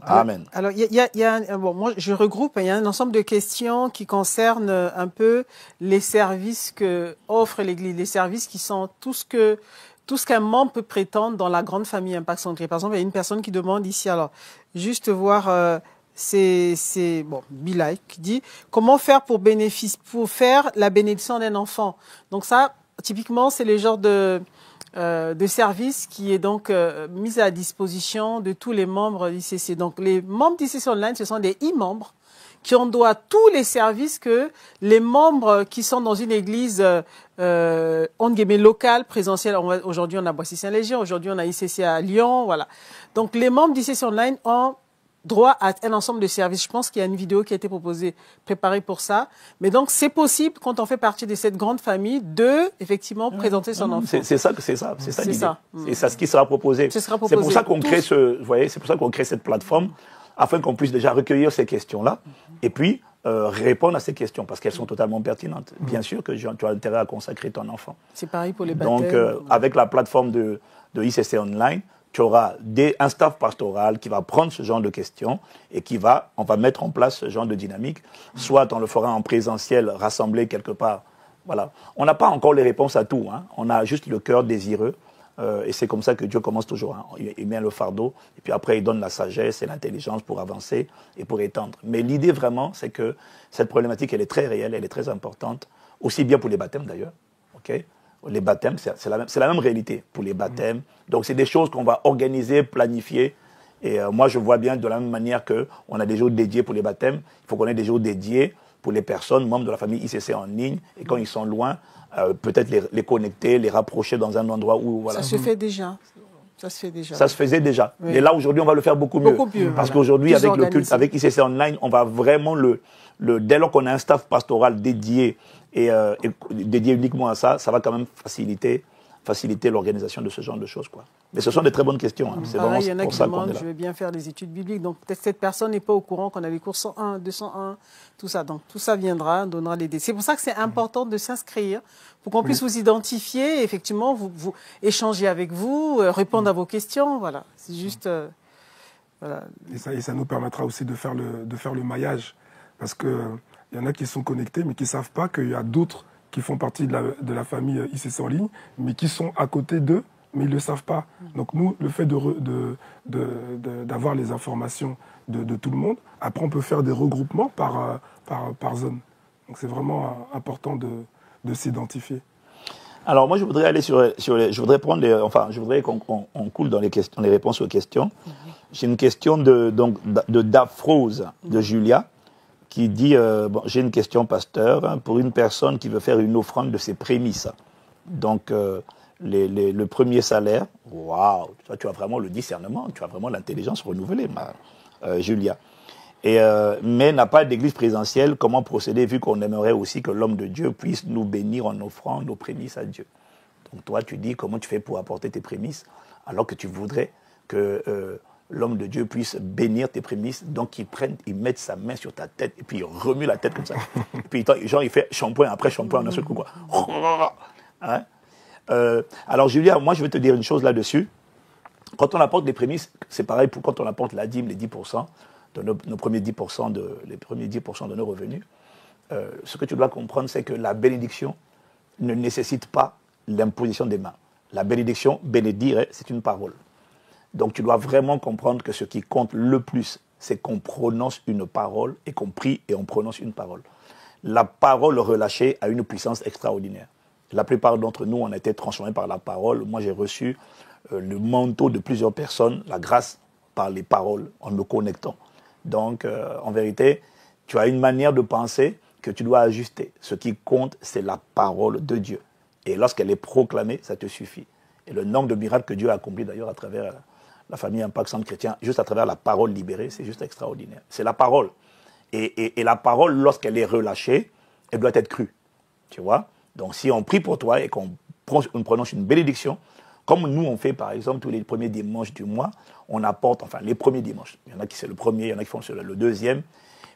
Amen. Alors, moi, je regroupe, il y a un ensemble de questions qui concernent un peu les services que offre l'Église, les services qui sont tout ce qu'un membre peut prétendre dans la grande famille Impact Centre. Par exemple, il y a une personne qui demande ici, alors, juste voir, Bilal qui dit, comment faire pour faire la bénédiction d'un enfant? Donc ça, typiquement, c'est le genre de service qui est donc mis à disposition de tous les membres d'ICC. Donc les membres d'ICC Online, ce sont des e-membres qui en doit tous les services que les membres qui sont dans une église entre guillemets locale, présentielle. Aujourd'hui, on a Boissy-Saint-Léger, aujourd'hui, on a ICC à Lyon, voilà. Donc, les membres d'ICC Online ont droit à un ensemble de services. Je pense qu'il y a une vidéo qui a été proposée, préparée pour ça. Mais donc, c'est possible, quand on fait partie de cette grande famille, de, effectivement, présenter son enfant. C'est ça l'idée. C'est ça ce qui sera proposé. Ce sera C'est pour ça qu'on crée Tous. vous voyez, c'est pour ça qu'on crée cette plateforme, afin qu'on puisse déjà recueillir ces questions-là, et puis répondre à ces questions, parce qu'elles sont totalement pertinentes. Bien sûr que tu as intérêt à consacrer ton enfant. C'est pareil pour les baptêmes. Donc, avec la plateforme de ICC Online, tu auras un staff pastoral qui va prendre ce genre de questions et on va mettre en place ce genre de dynamique. Soit on le fera en présentiel, rassemblé quelque part. Voilà. On n'a pas encore les réponses à tout. Hein. On a juste le cœur désireux. Et c'est comme ça que Dieu commence toujours. Hein. Il met le fardeau et puis après il donne la sagesse et l'intelligence pour avancer et pour étendre. Mais l'idée vraiment, c'est que cette problématique, elle est très réelle, elle est très importante. Aussi bien pour les baptêmes d'ailleurs. Okay? Les baptêmes, c'est la même réalité pour les baptêmes. Donc, c'est des choses qu'on va organiser, planifier. Et moi, je vois bien de la même manière qu'on a des jours dédiés pour les baptêmes, il faut qu'on ait des jours dédiés pour les personnes, membres de la famille ICC en ligne. Et quand ils sont loin, peut-être les connecter, les rapprocher dans un endroit où... Voilà. Ça se fait déjà. Ça se fait déjà. Ça se faisait déjà. Oui. Et là, aujourd'hui, on va le faire beaucoup mieux. Parce qu'aujourd'hui, avec le culte, avec ICC Online, on va vraiment dès lors qu'on a un staff pastoral dédié et dédié uniquement à ça, ça va quand même faciliter l'organisation de ce genre de choses, quoi. Mais ce sont des très bonnes questions. Hein. C'est Pareil, vraiment il y en a pour qui ça qu'on demandent, est là. je veux bien faire des études bibliques. Donc, peut-être cette personne n'est pas au courant qu'on a les cours 101, 201, tout ça. Donc, tout ça viendra, donnera les détails. C'est pour ça que c'est important de s'inscrire pour qu'on puisse vous identifier, effectivement, vous échanger avec vous, répondre à vos questions. Voilà, c'est juste... voilà. Et ça nous permettra aussi de faire le maillage. Parce qu'il y en a qui sont connectés, mais qui ne savent pas qu'il y a d'autres qui font partie de la famille ICC en ligne, mais qui sont à côté d'eux, mais ils ne le savent pas. Donc nous, le fait d'avoir les informations de tout le monde, après on peut faire des regroupements par zone. Donc c'est vraiment important de s'identifier. Alors moi je voudrais aller je voudrais qu'on coule dans les réponses aux questions. J'ai une question de Daphrose de Julia qui dit j'ai une question pasteur, hein, pour une personne qui veut faire une offrande de ses prémices. Donc le premier salaire, waouh, tu as vraiment le discernement, tu as vraiment l'intelligence renouvelée, Julia. Mais n'a pas d'église présentielle, comment procéder vu qu'on aimerait aussi que l'homme de Dieu puisse nous bénir en offrant nos prémices à Dieu. Donc toi tu dis comment tu fais pour apporter tes prémices alors que tu voudrais que l'homme de Dieu puisse bénir tes prémices, donc il mette sa main sur ta tête et puis il remue la tête comme ça. Et puis genre il fait shampoing après shampoing en un seul coup, quoi. Hein? Alors Julia, moi je vais te dire une chose là-dessus. Quand on apporte les prémices, c'est pareil pour quand on apporte la dîme, les 10%, de nos premiers 10% de nos revenus. Ce que tu dois comprendre, c'est que la bénédiction ne nécessite pas l'imposition des mains. La bénédiction, bénédire, c'est une parole. Donc tu dois vraiment comprendre que ce qui compte le plus, c'est qu'on prononce une parole et qu'on prie et on prononce une parole. La parole relâchée a une puissance extraordinaire. La plupart d'entre nous, on a été transformés par la parole. Moi, j'ai reçu le manteau de plusieurs personnes, la grâce par les paroles, en me connectant. Donc, en vérité, tu as une manière de penser que tu dois ajuster. Ce qui compte, c'est la parole de Dieu. Et lorsqu'elle est proclamée, ça te suffit. Et le nombre de miracles que Dieu a accomplis d'ailleurs à travers la famille Impact Centre Chrétien, juste à travers la parole libérée, c'est juste extraordinaire. C'est la parole. Et la parole, lorsqu'elle est relâchée, elle doit être crue. Tu vois? Donc si on prie pour toi et qu'on prononce une bénédiction, comme nous on fait par exemple tous les premiers dimanches du mois, on apporte, enfin les premiers dimanches, il y en a qui c'est le premier, il y en a qui font le deuxième,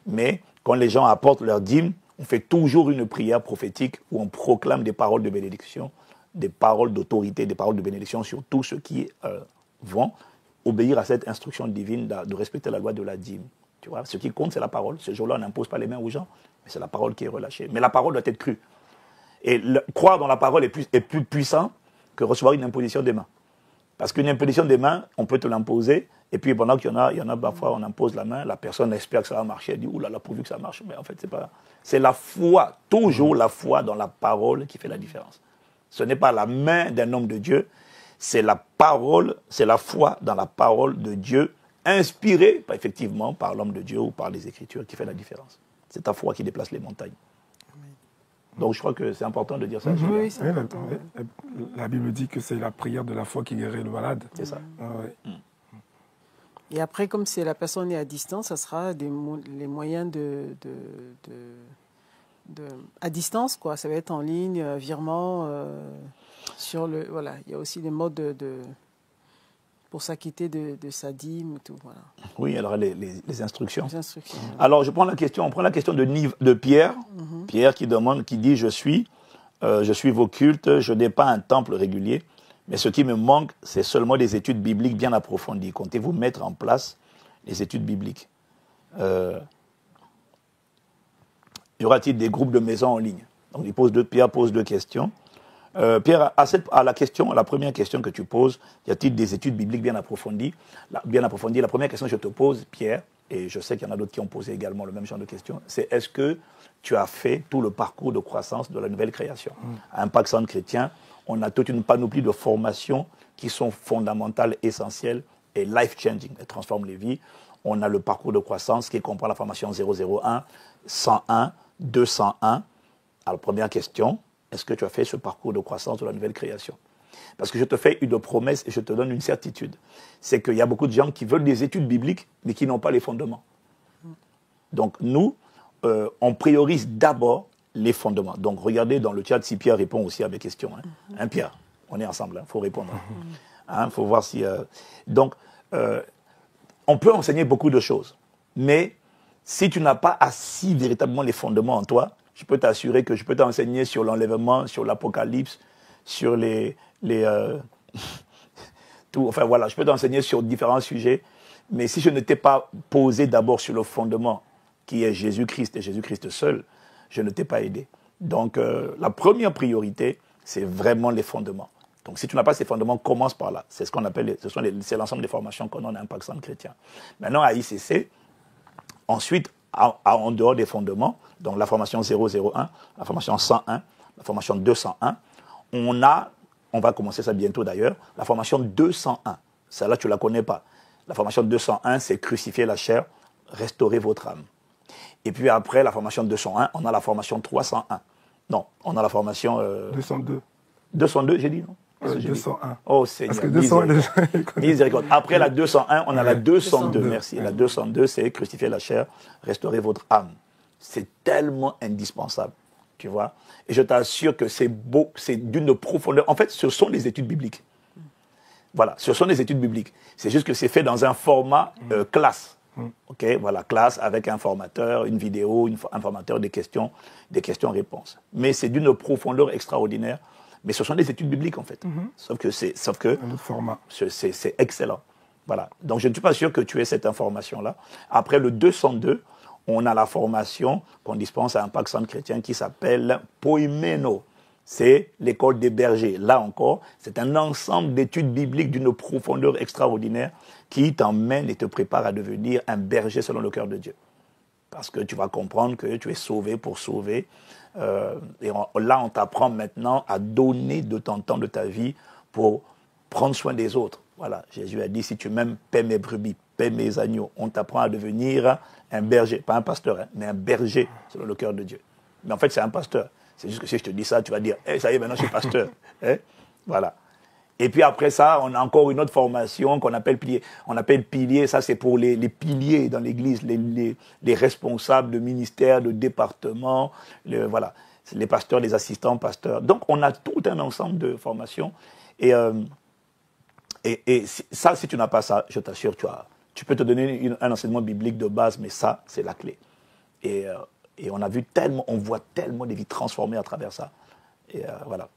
mais quand les gens apportent leur dîme, on fait toujours une prière prophétique où on proclame des paroles de bénédiction, des paroles d'autorité, des paroles de bénédiction sur tous ceux qui vont obéir à cette instruction divine de respecter la loi de la dîme. Tu vois, ce qui compte, c'est la parole. Ce jour-là, on n'impose pas les mains aux gens, mais c'est la parole qui est relâchée. Mais la parole doit être crue. Et croire dans la parole est plus puissant que recevoir une imposition des mains. Parce qu'une imposition des mains, on peut te l'imposer, et puis pendant qu'il y en a parfois, on impose la main, la personne espère que ça va marcher, elle dit, oulala, pourvu que ça marche. Mais en fait, c'est pas... C'est la foi, toujours la foi dans la parole qui fait la différence. Ce n'est pas la main d'un homme de Dieu, c'est la parole, c'est la foi dans la parole de Dieu inspiré, effectivement, par l'homme de Dieu ou par les Écritures qui fait la différence. C'est ta foi qui déplace les montagnes. Donc je crois que c'est important de dire ça. Oui, c'est Oui, important. la Bible dit que c'est la prière de la foi qui guérit le malade. C'est ça. Ah, ouais. Et après, comme si la personne est à distance, ça sera les moyens à distance, quoi. Ça va être en ligne, virement, sur le... Voilà, il y a aussi des modes pour s'acquitter de sa dîme, tout, voilà. Oui, alors les instructions. Les instructions. Alors on prend la question de Pierre. Pierre qui dit, je suis vos cultes, je n'ai pas un temple régulier, mais ce qui me manque, c'est seulement des études bibliques bien approfondies. Comptez-vous mettre en place les études bibliques? Y aura-t-il des groupes de maisons en ligne? Donc Pierre pose deux questions. Pierre, à la première question que tu poses, y a-t-il des études bibliques bien approfondies? La première question que je te pose, Pierre, et je sais qu'il y en a d'autres qui ont posé également le même genre de questions, c'est est-ce que tu as fait tout le parcours de croissance de la nouvelle création? À Impact Centre Chrétien, on a toute une panoplie de formations qui sont fondamentales, essentielles et life-changing, elles transforment les vies. On a le parcours de croissance qui comprend la formation 001, 101, 201. Alors, première question, est-ce que tu as fait ce parcours de croissance de la nouvelle création? Parce que je te fais une promesse et je te donne une certitude. C'est qu'il y a beaucoup de gens qui veulent des études bibliques, mais qui n'ont pas les fondements. Donc, nous, on priorise d'abord les fondements. Donc, regardez dans le chat si Pierre répond aussi à mes questions. Hein, Pierre, on est ensemble, il faut répondre. Il faut voir si... Donc, on peut enseigner beaucoup de choses, mais si tu n'as pas assis véritablement les fondements en toi, je peux t'assurer que je peux t'enseigner sur l'enlèvement, sur l'Apocalypse, sur tout, enfin voilà, je peux t'enseigner sur différents sujets, mais si je ne t'ai pas posé d'abord sur le fondement qui est Jésus-Christ et Jésus-Christ seul, je ne t'ai pas aidé. Donc la première priorité, c'est vraiment les fondements. Donc si tu n'as pas ces fondements, commence par là. C'est ce qu'on appelle, c'est l'ensemble des formations qu'on a à Impact Centre Chrétien. Maintenant à ICC, ensuite, en dehors des fondements, donc la formation 001, la formation 101, la formation 201, on va commencer ça bientôt d'ailleurs, la formation 201. Celle-là, tu ne la connais pas. La formation 201, c'est crucifier la chair, restaurer votre âme. Et puis après la formation 201, on a la formation 301. Non, on a la formation... 202. 202, j'ai dit, non? 201. Oh Seigneur, Parce que 201, les gens, ils connaissent. miséricorde. Après la 201, on a la 202, 202. merci. La 202, c'est crucifier la chair, restaurer votre âme. C'est tellement indispensable, tu vois. Et je t'assure que c'est beau, c'est d'une profondeur. En fait, ce sont les études bibliques. Voilà, ce sont les études bibliques. C'est juste que c'est fait dans un format classe. Ok, voilà, classe avec un formateur, une vidéo, un formateur, des questions-réponses. Mais c'est d'une profondeur extraordinaire. Mais ce sont des études bibliques, en fait. Sauf que Un autre format. c'est excellent. Voilà. Donc, je ne suis pas sûr que tu aies cette information-là. Après le 202, on a la formation qu'on dispense à Impact Centre Chrétien qui s'appelle Poimeno. C'est l'école des bergers. Là encore, c'est un ensemble d'études bibliques d'une profondeur extraordinaire qui t'emmène et te prépare à devenir un berger selon le cœur de Dieu. Parce que tu vas comprendre que tu es sauvé pour sauver. Et là, on t'apprend maintenant à donner de ton temps de ta vie pour prendre soin des autres. Voilà, Jésus a dit, si tu m'aimes, paie mes brebis, paie mes agneaux. On t'apprend à devenir un berger, pas un pasteur, hein, mais un berger selon le cœur de Dieu. Mais en fait, c'est un pasteur. C'est juste que si je te dis ça, tu vas dire, ça y est, maintenant je suis pasteur. Hein? Voilà. Et puis après ça, on a encore une autre formation qu'on appelle pilier. On appelle pilier, ça c'est pour les piliers dans l'église, les responsables de ministères, de départements, voilà, les pasteurs, les assistants pasteurs. Donc on a tout un ensemble de formations. Et ça, si tu n'as pas ça, je t'assure, tu peux te donner un enseignement biblique de base, mais ça, c'est la clé. Et on a vu tellement, on voit tellement des vies transformées à travers ça. Et voilà.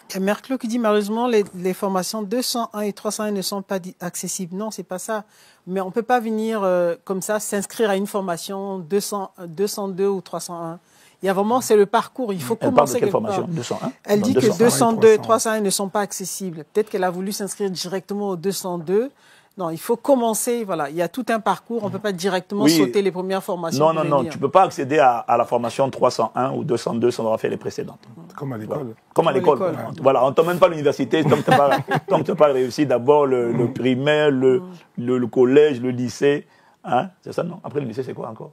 Il y a Merclo qui dit malheureusement les formations 201 et 301 ne sont pas accessibles. Non, c'est pas ça. Mais on ne peut pas venir comme ça s'inscrire à une formation 202 ou 301. Il y a vraiment, c'est le parcours. Il faut commencer quelque part. Elle parle de quelle formation? 201? Elle dit que 202 et 301 ne sont pas accessibles. Peut-être qu'elle a voulu s'inscrire directement au 202. Non, il faut commencer, voilà, il y a tout un parcours, on ne peut pas directement Oui. sauter les premières formations. Non, tu ne peux pas accéder à la formation 301 ou 202 sans avoir fait les précédentes. Comme à l'école. Comme à l'école. l'école. Voilà, on ne t'emmène pas à l'université tant que tu n'as pas réussi d'abord le primaire, le collège, le lycée. Hein? C'est ça, non? Après le lycée, c'est quoi encore?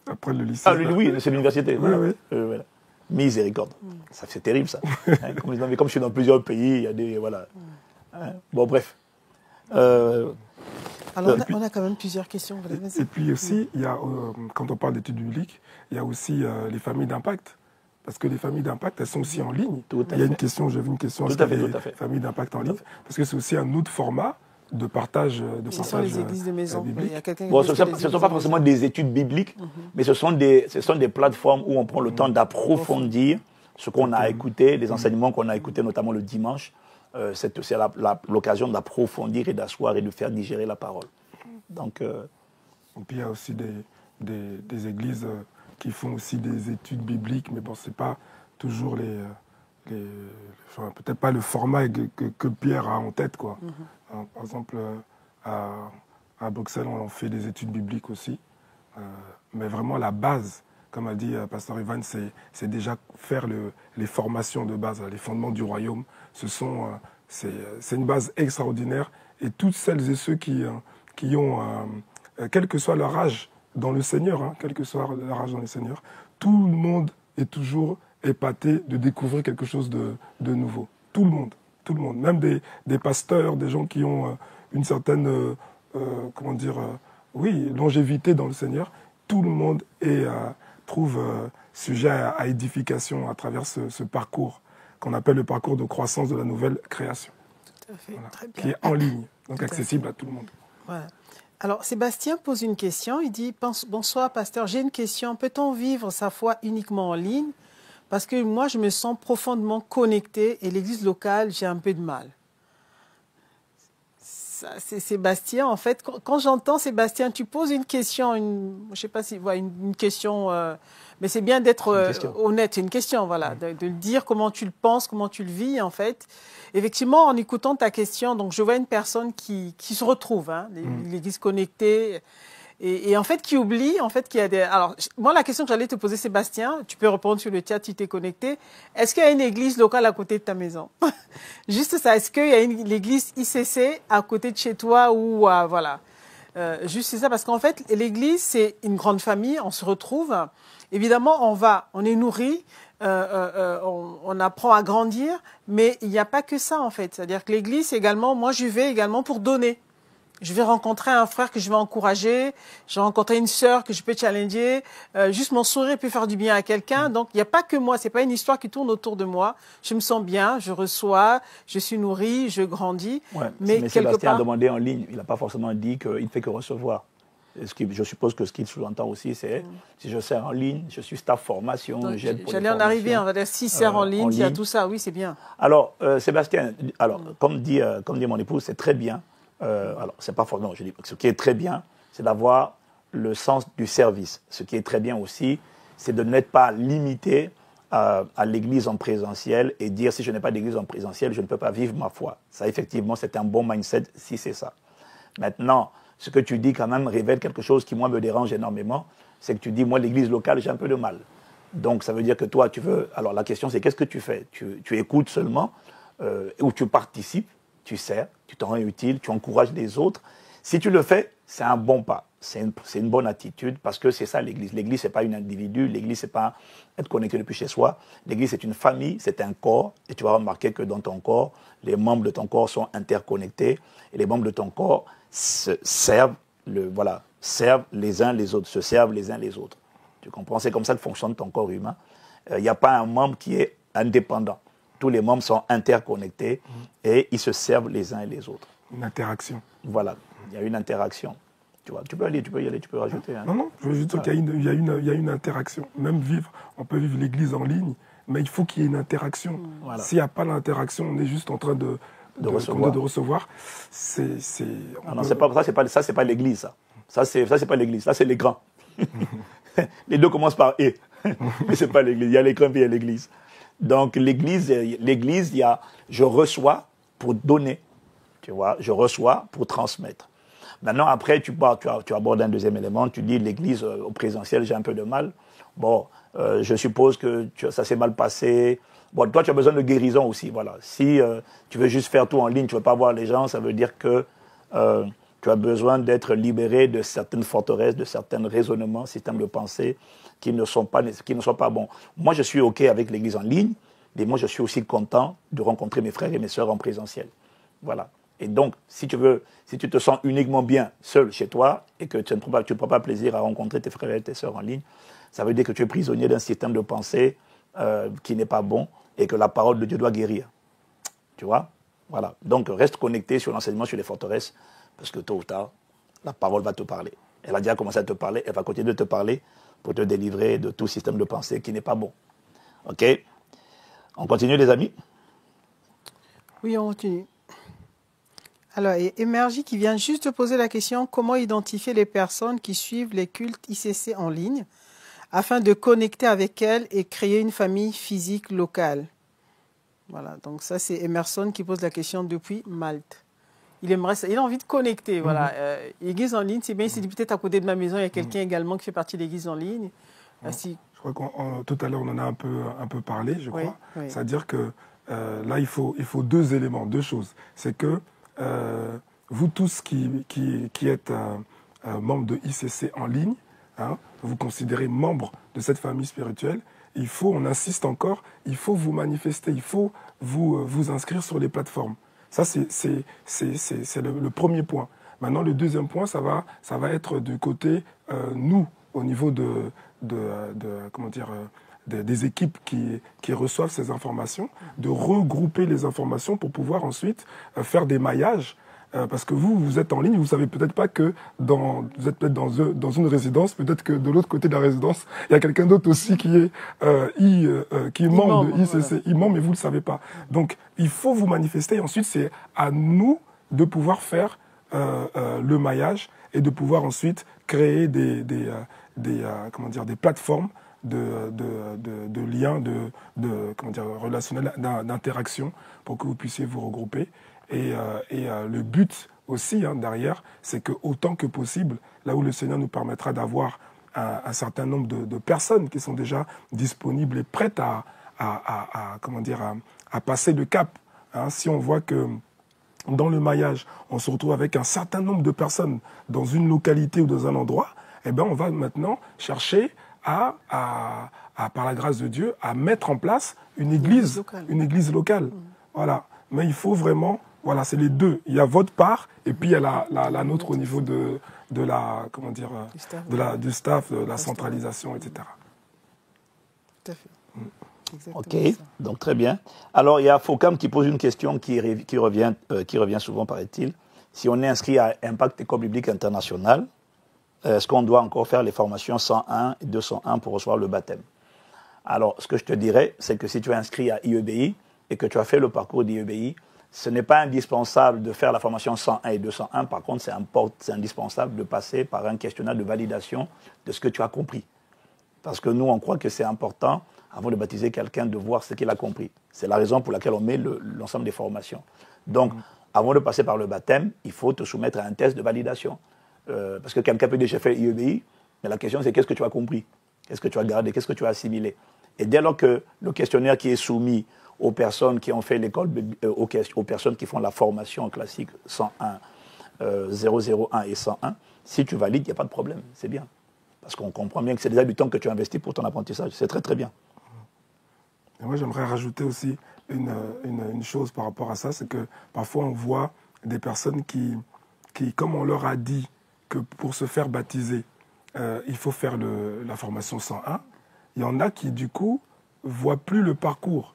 Après le lycée. Ah, oui, c'est l'université. Voilà. oui. Voilà. Miséricorde. Ça, c'est terrible, ça. Hein, comme je suis dans plusieurs pays, il y a des... Voilà. Hein? Bon, bref. Alors, on a quand même plusieurs questions. Vas-y. Et puis aussi, il y a, quand on parle d'études bibliques, il y a aussi les familles d'impact. Parce que les familles d'impact, elles sont aussi en ligne. Il y a une question, j'ai vu une question sur les familles d'impact en ligne. Parce que c'est aussi un autre format de partage. Ce sont les églises de maison. Il y a quelqu'un qui Bon, dit ce ne sont pas forcément des études bibliques, mais ce sont des plateformes où on prend le temps d'approfondir ce qu'on a écouté, les enseignements qu'on a écoutés, notamment le dimanche. C'est l'occasion d'approfondir et d'asseoir et de faire digérer la parole. Donc, Et puis il y a aussi des églises qui font aussi des études bibliques, mais bon, c'est pas toujours enfin, peut-être pas le format que Pierre a en tête, quoi. Par exemple, à Bruxelles, on fait des études bibliques aussi, mais vraiment la base, comme a dit Pasteur Ivan, c'est déjà faire les formations de base, les fondements du royaume. C'est une base extraordinaire, et toutes celles et ceux qui ont, quel que soit leur âge dans le Seigneur, quel que soit leur âge dans le Seigneur, tout le monde est toujours épaté de découvrir quelque chose de nouveau. Tout le monde, même des pasteurs, des gens qui ont une certaine, longévité dans le Seigneur. Tout le monde trouve sujet à édification à travers ce parcours qu'on appelle le parcours de croissance de la nouvelle création. Tout à fait, Voilà, très bien. qui est en ligne, donc Tout à accessible à tout le monde. Voilà. Alors, Sébastien pose une question. Il dit « Bonsoir, pasteur, j'ai une question. Peut-on vivre sa foi uniquement en ligne? Parce que moi, je me sens profondément connecté et l'église locale, j'ai un peu de mal. » C'est Sébastien. En fait, quand j'entends Sébastien, tu poses une question, je ne sais pas si une question, mais c'est bien d'être honnête. C'est une question, voilà, de le dire comment tu le penses, comment tu le vis, en fait. Effectivement, en écoutant ta question, donc je vois une personne qui se retrouve, l'église connectée, et en fait qui oublie, en fait qu'il y a des. Alors moi, la question que j'allais te poser, Sébastien, tu peux répondre sur le chat, tu t'es connecté. Est-ce qu'il y a une église locale à côté de ta maison? Juste ça. Est-ce qu'il y a l'église ICC à côté de chez toi ou voilà. Juste ça, parce qu'en fait, l'église c'est une grande famille, on se retrouve. Évidemment, on est nourri. On apprend à grandir, mais il n'y a pas que ça en fait. C'est-à-dire que l'église également, moi je vais également pour donner. Je vais rencontrer un frère que je vais encourager, je vais rencontrer une sœur que je peux challenger, juste mon sourire peut faire du bien à quelqu'un. Donc il n'y a pas que moi, c'est pas une histoire qui tourne autour de moi. Je me sens bien, je reçois, je suis nourri, je grandis. Ouais, mais quelque Sébastien part... a demandé en ligne, il n'a pas forcément dit qu'il ne fait que recevoir. Je suppose que ce qu'il sous-entend aussi, c'est si je sers en ligne, je suis staff formation, j'aide pour les J'allais en arriver, on va dire, si sert en ligne, il y a tout ça, oui, c'est bien. Alors, Sébastien, comme dit mon épouse, c'est très bien. Alors, c'est pas forcément, je dis, ce qui est très bien, c'est d'avoir le sens du service. Ce qui est très bien aussi, c'est de n'être pas limité à l'église en présentiel et dire si je n'ai pas d'église en présentiel, je ne peux pas vivre ma foi. Ça, effectivement, c'est un bon mindset si c'est ça. Maintenant, ce que tu dis quand même révèle quelque chose qui, moi, me dérange énormément. C'est que tu dis, moi, l'église locale, j'ai un peu de mal. Donc, ça veut dire que toi, tu veux... Alors, la question, c'est qu'est-ce que tu fais? Tu écoutes seulement ou tu participes, tu sers, tu te rends utile, tu encourages les autres. Si tu le fais, c'est un bon pas. C'est une bonne attitude parce que c'est ça l'église. L'église, ce n'est pas un individu. L'église, ce n'est pas être connecté depuis chez soi. L'église, c'est une famille, c'est un corps. Et tu vas remarquer que dans ton corps, les membres de ton corps sont interconnectés. Et les membres de ton corps servent les uns les autres, se servent les uns les autres. Tu comprends? C'est comme ça que fonctionne ton corps humain. Il n'y a pas un membre qui est indépendant. Tous les membres sont interconnectés et ils se servent les uns et les autres. Une interaction. Voilà, il y a une interaction. Tu vois, tu peux y aller, tu peux rajouter. Hein. Non, je veux juste dire qu'il y a une interaction. Même on peut vivre l'église en ligne, mais il faut qu'il y ait une interaction. Voilà. S'il n'y a pas d'interaction, on est juste en train de recevoir. Non, c'est pas l'église, ça. Ça, c'est pas l'église. Ça, c'est les grands. Les deux commencent par « et ». Mais c'est pas l'église. Il y a les grands et il y a l'église. Donc, l'église, je reçois pour donner. Tu vois, je reçois pour transmettre. Maintenant, après, tu abordes un deuxième élément, tu dis l'église au présentiel, j'ai un peu de mal. Bon, je suppose que ça s'est mal passé. Bon, toi, tu as besoin de guérison aussi, voilà. Si tu veux juste faire tout en ligne, tu ne veux pas voir les gens, ça veut dire que tu as besoin d'être libéré de certaines forteresses, de certains raisonnements, systèmes de pensée qui ne sont pas bons. Moi, je suis OK avec l'église en ligne, mais moi, je suis aussi content de rencontrer mes frères et mes sœurs en présentiel. Voilà. Et donc, si tu te sens uniquement bien seul chez toi et que tu ne prends pas plaisir à rencontrer tes frères et tes sœurs en ligne, ça veut dire que tu es prisonnier d'un système de pensée qui n'est pas bon et que la parole de Dieu doit guérir. Tu vois? Voilà. Donc, reste connecté sur l'enseignement sur les forteresses parce que tôt ou tard, la parole va te parler. Elle a déjà commencé à te parler, elle va continuer de te parler pour te délivrer de tout système de pensée qui n'est pas bon. OK? On continue, les amis? Oui, on continue. Alors, Émergie qui vient juste de poser la question, comment identifier les personnes qui suivent les cultes ICC en ligne afin de connecter avec elles et créer une famille physique locale? Voilà, donc ça c'est Emerson qui pose la question depuis Malte. Il a envie de connecter, voilà. Église en ligne, c'est bien, il s'est dit peut-être à côté de ma maison, il y a quelqu'un également qui fait partie de l'église en ligne. Je crois que tout à l'heure, on en a un peu parlé, je crois. Oui. C'est-à-dire que là, il faut deux éléments, deux choses. C'est que vous tous qui êtes membres de ICC en ligne, hein, vous considérez membre de cette famille spirituelle, on insiste encore, il faut vous manifester, il faut vous inscrire sur les plateformes. Ça, c'est le premier point. Maintenant, le deuxième point, ça va être du côté, nous, au niveau des équipes qui reçoivent ces informations, de regrouper les informations pour pouvoir ensuite faire des maillages. Parce que vous êtes en ligne, vous ne savez peut-être pas que vous êtes peut-être dans une résidence, peut-être que de l'autre côté de la résidence, il y a quelqu'un d'autre aussi qui est membre de ICC, imam, mais vous ne le savez pas. Donc, il faut vous manifester. Et ensuite, c'est à nous de pouvoir faire le maillage et de pouvoir ensuite créer des plateformes de liens, relationnels, d'interaction pour que vous puissiez vous regrouper. Et le but aussi derrière, c'est que autant que possible, là où le Seigneur nous permettra d'avoir un certain nombre de personnes qui sont déjà disponibles et prêtes à passer le cap. Hein, si on voit que dans le maillage, on se retrouve avec un certain nombre de personnes dans une localité ou dans un endroit, eh bien, on va maintenant chercher par la grâce de Dieu, à mettre en place une église locale. Voilà. Mais il faut vraiment, voilà, c'est les deux. Il y a votre part et puis il y a la nôtre au niveau du staff, de la centralisation, etc. Tout à fait. Ok, donc très bien. Alors, il y a Focam qui pose une question qui revient souvent, paraît-il. Si on est inscrit à Impact École Biblique International, est-ce qu'on doit encore faire les formations 101 et 201 pour recevoir le baptême? Alors, ce que je te dirais, c'est que si tu es inscrit à IEBI et que tu as fait le parcours d'IEBI, ce n'est pas indispensable de faire la formation 101 et 201. Par contre, c'est indispensable de passer par un questionnaire de validation de ce que tu as compris. Parce que nous, on croit que c'est important, avant de baptiser quelqu'un, de voir ce qu'il a compris. C'est la raison pour laquelle on met l'ensemble des formations. Donc, avant de passer par le baptême, il faut te soumettre à un test de validation. Parce que quelqu'un peut dire, j'ai fait IEBI, mais la question c'est qu'est-ce que tu as compris? Qu'est-ce que tu as gardé? Qu'est-ce que tu as assimilé? Et dès lors que le questionnaire qui est soumis aux personnes qui ont fait l'école, aux personnes qui font la formation classique 101, 001 et 101, si tu valides, il n'y a pas de problème, c'est bien. Parce qu'on comprend bien que c'est déjà du temps que tu investis pour ton apprentissage, c'est très très bien. Et moi j'aimerais rajouter aussi une chose par rapport à ça, c'est que parfois on voit des personnes qui, comme on leur a dit que pour se faire baptiser, il faut faire la formation 101, il y en a qui du coup ne voient plus le parcours.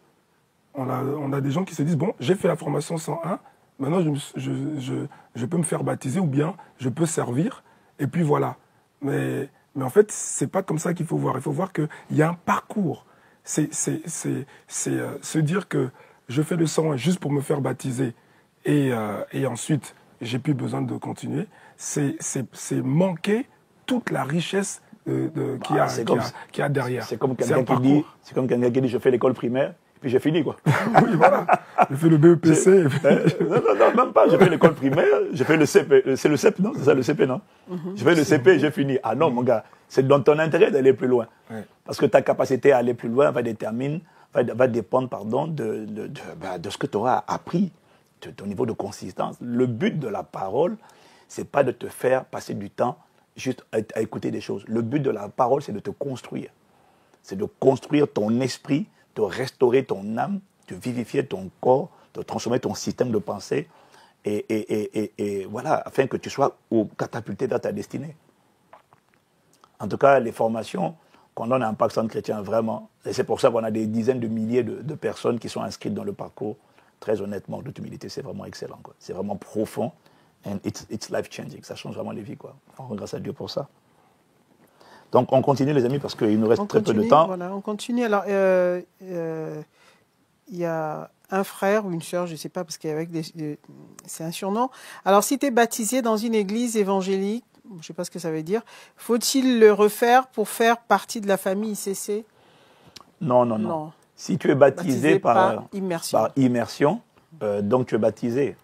On a des gens qui se disent, bon, j'ai fait la formation 101, maintenant je peux me faire baptiser ou bien je peux servir, et puis voilà. Mais en fait, ce n'est pas comme ça qu'il faut voir. Il faut voir qu'il y a un parcours. C'est se dire que je fais le 101 juste pour me faire baptiser et ensuite, j'ai plus besoin de continuer. C'est manquer toute la richesse qu'il y a derrière. C'est comme quelqu'un qui dit, je fais l'école primaire, puis j'ai fini, quoi. Oui, voilà. J'ai fait le BEPC. Et puis... non, même pas. J'ai fait l'école primaire, j'ai fait le CP. C'est le CP, non? C'est ça, le CP, non? J'ai fait le CP et j'ai fini. Ah non, mon gars, c'est dans ton intérêt d'aller plus loin. Ouais. Parce que ta capacité à aller plus loin va dépendre de ce que tu auras appris, de ton niveau de consistance. Le but de la parole, c'est pas de te faire passer du temps juste à écouter des choses. Le but de la parole, c'est de te construire. C'est de construire ton esprit, de restaurer ton âme, de vivifier ton corps, de transformer ton système de pensée, et voilà, afin que tu sois catapulté vers ta destinée. En tout cas, les formations qu'on donne à Impact Centre Chrétien, vraiment, et c'est pour ça qu'on a des dizaines de milliers de personnes qui sont inscrites dans le parcours, très honnêtement, toute humilité, c'est vraiment excellent. C'est vraiment profond, and it's life-changing, ça change vraiment les vies, quoi. On rend grâce à Dieu pour ça. Donc, on continue, les amis, parce qu'il nous reste très peu de temps. Voilà, on continue. Alors, il y a un frère ou une sœur, je ne sais pas, parce qu'avec c'est un surnom. Alors, si tu es baptisé dans une église évangélique, je ne sais pas ce que ça veut dire, faut-il le refaire pour faire partie de la famille ICC? Non. Si tu es baptisé par immersion, donc tu es baptisé.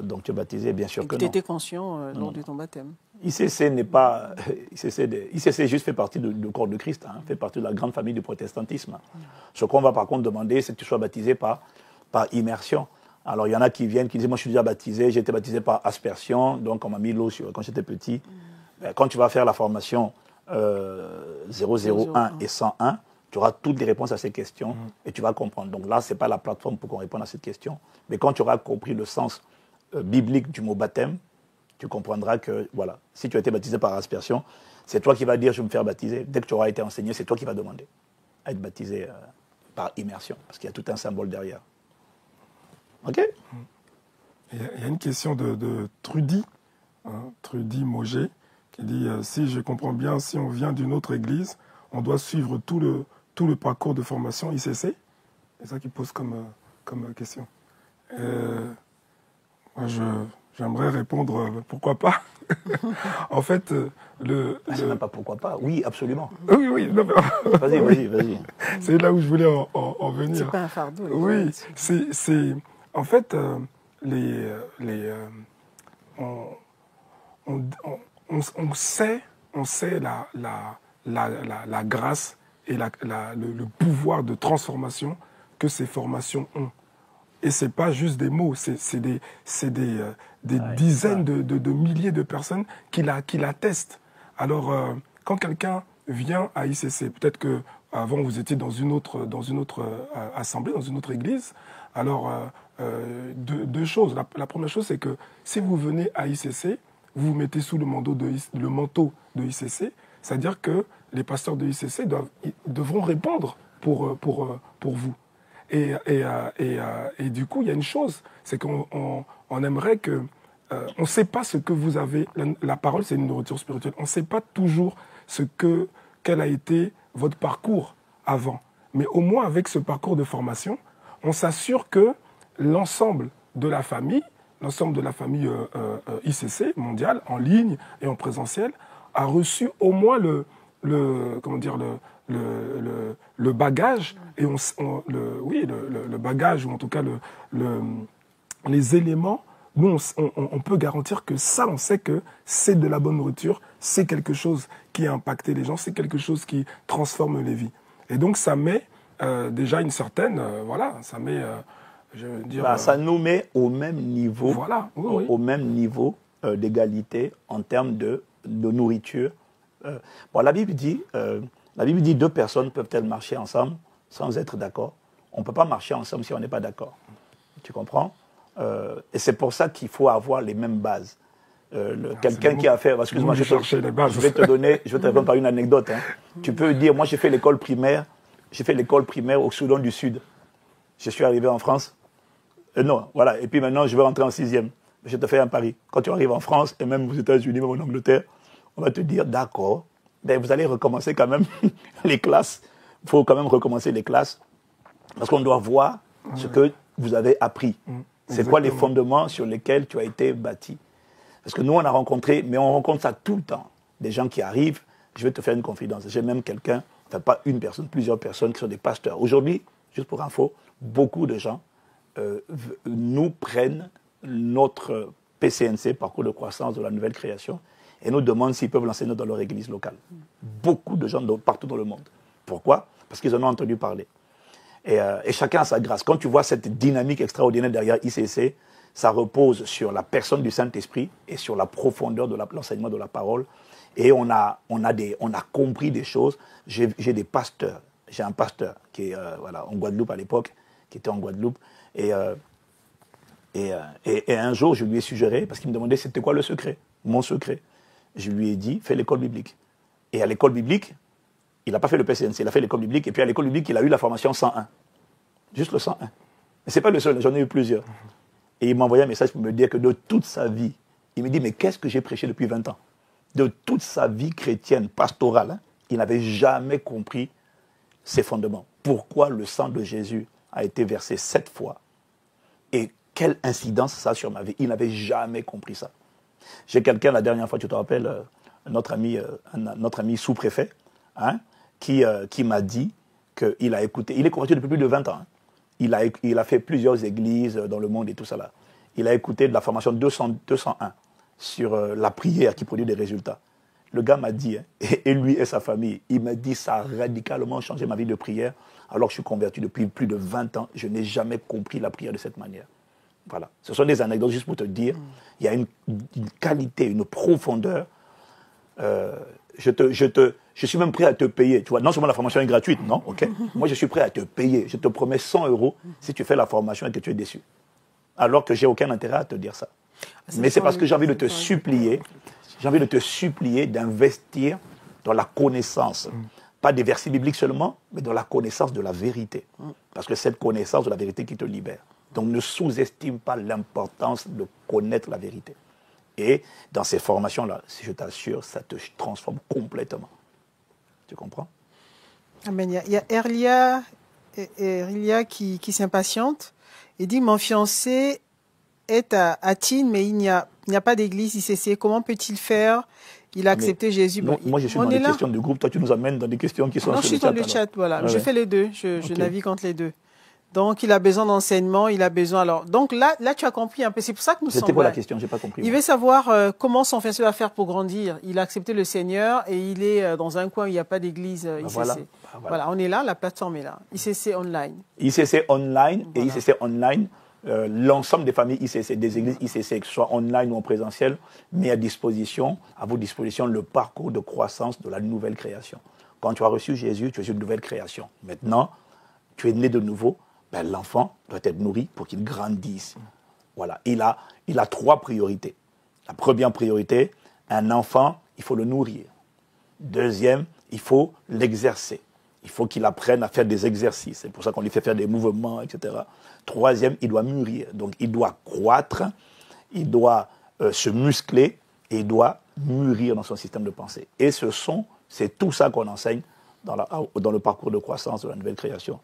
Donc tu es baptisé, bien sûr que non. Tu étais conscient lors de ton baptême. ICC n'est pas... ICC juste fait partie du corps de Christ, hein, fait partie de la grande famille du protestantisme. Ce qu'on va par contre demander, c'est que tu sois baptisé par immersion. Alors il y en a qui viennent, qui disent, moi je suis déjà baptisé, j'ai été baptisé par aspersion, donc on m'a mis l'eau quand j'étais petit. Quand tu vas faire la formation 001 et 101, tu auras toutes les réponses à ces questions et tu vas comprendre. Donc là, ce n'est pas la plateforme pour qu'on réponde à cette question. Mais quand tu auras compris le sens biblique du mot baptême, tu comprendras que, voilà, si tu as été baptisé par aspersion, c'est toi qui vas dire, je vais me faire baptiser. Dès que tu auras été enseigné, c'est toi qui vas demander à être baptisé par immersion, parce qu'il y a tout un symbole derrière. OK? Il y a une question de Trudy, Trudy Moget, qui dit, si je comprends bien, si on vient d'une autre église, on doit suivre tout le parcours de formation ICC. C'est ça qu'il pose comme question. Moi, j'aimerais répondre pourquoi pas. En fait, c'est même pas pourquoi pas. Oui, absolument. Oui. Vas-y. C'est là où je voulais en venir. C'est pas un fardeau. Oui, c'est en fait on sait la grâce et le pouvoir de transformation que ces formations ont. Et ce n'est pas juste des mots, c'est des dizaines de milliers de personnes qui l'attestent. Alors, quand quelqu'un vient à ICC, peut-être qu'avant vous étiez dans une autre assemblée, dans une autre église, alors deux choses. La première chose, c'est que si vous venez à ICC, vous vous mettez sous le manteau de ICC, c'est-à-dire que les pasteurs de ICC devront répondre pour vous. Et du coup, il y a une chose, c'est qu'on aimerait que... on ne sait pas ce que vous avez... La parole, c'est une nourriture spirituelle. On ne sait pas toujours quel a été votre parcours avant. Mais au moins, avec ce parcours de formation, on s'assure que l'ensemble de la famille ICC, mondiale, en ligne et en présentiel, a reçu au moins le bagage, et le bagage, ou en tout cas les éléments, nous on peut garantir que ça, on sait que c'est de la bonne nourriture, c'est quelque chose qui a impacté les gens, c'est quelque chose qui transforme les vies. Et donc ça met déjà une certaine, ça met, je veux dire... ça nous met au même niveau, au même niveau d'égalité en termes de nourriture. La Bible dit... deux personnes peuvent-elles marcher ensemble sans être d'accord. On ne peut pas marcher ensemble si on n'est pas d'accord. Tu comprends? Et c'est pour ça qu'il faut avoir les mêmes bases. Quelqu'un qui a fait... Excuse-moi, je vais te répondre par une anecdote. Hein. Tu peux dire, moi j'ai fait l'école primaire au Soudan du Sud. Je suis arrivé en France. Et puis maintenant je vais rentrer en 6e. Je te fais un pari. Quand tu arrives en France, et même aux États-Unis, même en Angleterre, on va te dire, d'accord, vous allez recommencer quand même les classes. Il faut quand même recommencer les classes parce qu'on doit voir ce que vous avez appris. C'est quoi les fondements sur lesquels tu as été bâti. Parce que nous, on rencontre ça tout le temps. Des gens qui arrivent, je vais te faire une confidence. J'ai même quelqu'un, pas une personne, plusieurs personnes qui sont des pasteurs. Aujourd'hui, juste pour info, beaucoup de gens nous prennent notre PCNC, Parcours de croissance de la nouvelle création, et nous demandent s'ils peuvent l'enseigner dans leur église locale. Beaucoup de gens partout dans le monde. Pourquoi? Parce qu'ils en ont entendu parler. Et chacun a sa grâce. Quand tu vois cette dynamique extraordinaire derrière ICC, ça repose sur la personne du Saint-Esprit et sur la profondeur de l'enseignement de la parole. Et on a compris des choses. J'ai des pasteurs. J'ai un pasteur qui est en Guadeloupe à l'époque, qui était en Guadeloupe. Et un jour, je lui ai suggéré, parce qu'il me demandait c'était quoi le secret, mon secret. Je lui ai dit, fais l'école biblique. Et à l'école biblique, il n'a pas fait le PCNC, il a fait l'école biblique. Et puis à l'école biblique, il a eu la formation 101. Juste le 101. Mais ce n'est pas le seul, j'en ai eu plusieurs. Et il m'a envoyé un message pour me dire que de toute sa vie, il me dit, mais qu'est-ce que j'ai prêché depuis 20 ans? De toute sa vie chrétienne, pastorale, il n'avait jamais compris ses fondements. Pourquoi le sang de Jésus a été versé 7 fois? Et quelle incidence ça a sur ma vie? Il n'avait jamais compris ça. J'ai quelqu'un, la dernière fois, tu te rappelles, notre ami sous-préfet, hein, qui m'a dit qu'il a écouté, il est converti depuis plus de 20 ans, hein. Il a fait plusieurs églises dans le monde et tout ça là. Il a écouté de la formation 201 sur la prière qui produit des résultats. Le gars m'a dit, hein, et lui et sa famille, il m'a dit ça a radicalement changé ma vie de prière. Alors que je suis converti depuis plus de 20 ans, je n'ai jamais compris la prière de cette manière. Voilà. Ce sont des anecdotes juste pour te dire, il y a une qualité, une profondeur. Je suis même prêt à te payer. Tu vois, non seulement la formation est gratuite, non, ok. Moi, je suis prêt à te payer. Je te promets 100 € si tu fais la formation et que tu es déçu. Alors que j'ai aucun intérêt à te dire ça. Mais c'est parce que j'ai envie de te supplier, d'investir dans la connaissance. Pas des versets bibliques seulement, mais dans la connaissance de la vérité. Parce que c'est cette connaissance de la vérité qui te libère. Donc ne sous-estime pas l'importance de connaître la vérité. Et dans ces formations-là, si je t'assure, ça te transforme complètement. Tu comprends? Amen. Il y a Erlia qui s'impatiente et dit, mon fiancé est à Tine, mais il n'y a pas d'église ICC. Comment peut-il faire? Il a accepté Jésus. Non, moi, je suis dans les questions du groupe. Toi, tu nous amènes dans des questions qui sont sur le chat. Non, je suis dans le chat, voilà. Je fais les deux. Je navigue entre les deux. Donc, il a besoin d'enseignement, il a besoin... Alors, donc là, tu as compris un peu. C'est pour ça que nous sommes là. C'était quoi la question? Je n'ai pas compris. Il veut savoir comment son fiancé va faire pour grandir. Il a accepté le Seigneur et il est dans un coin où il n'y a pas d'église ICC. Voilà, on est là, la plateforme est là. ICC Online. ICC Online et ICC Online, l'ensemble des familles ICC, des églises ICC, que ce soit online ou en présentiel, met à vos dispositions le parcours de croissance de la nouvelle création. Quand tu as reçu Jésus, tu es une nouvelle création. Maintenant, tu es né de nouveau. Ben, l'enfant doit être nourri pour qu'il grandisse. Voilà. Il a 3 priorités. La première priorité, un enfant, il faut le nourrir. Deuxième, il faut l'exercer. Il faut qu'il apprenne à faire des exercices. C'est pour ça qu'on lui fait faire des mouvements, etc. Troisième, il doit mûrir. Donc, il doit croître, il doit se muscler et il doit mûrir dans son système de pensée. Et c'est tout ça qu'on enseigne dans le parcours de croissance de la nouvelle création.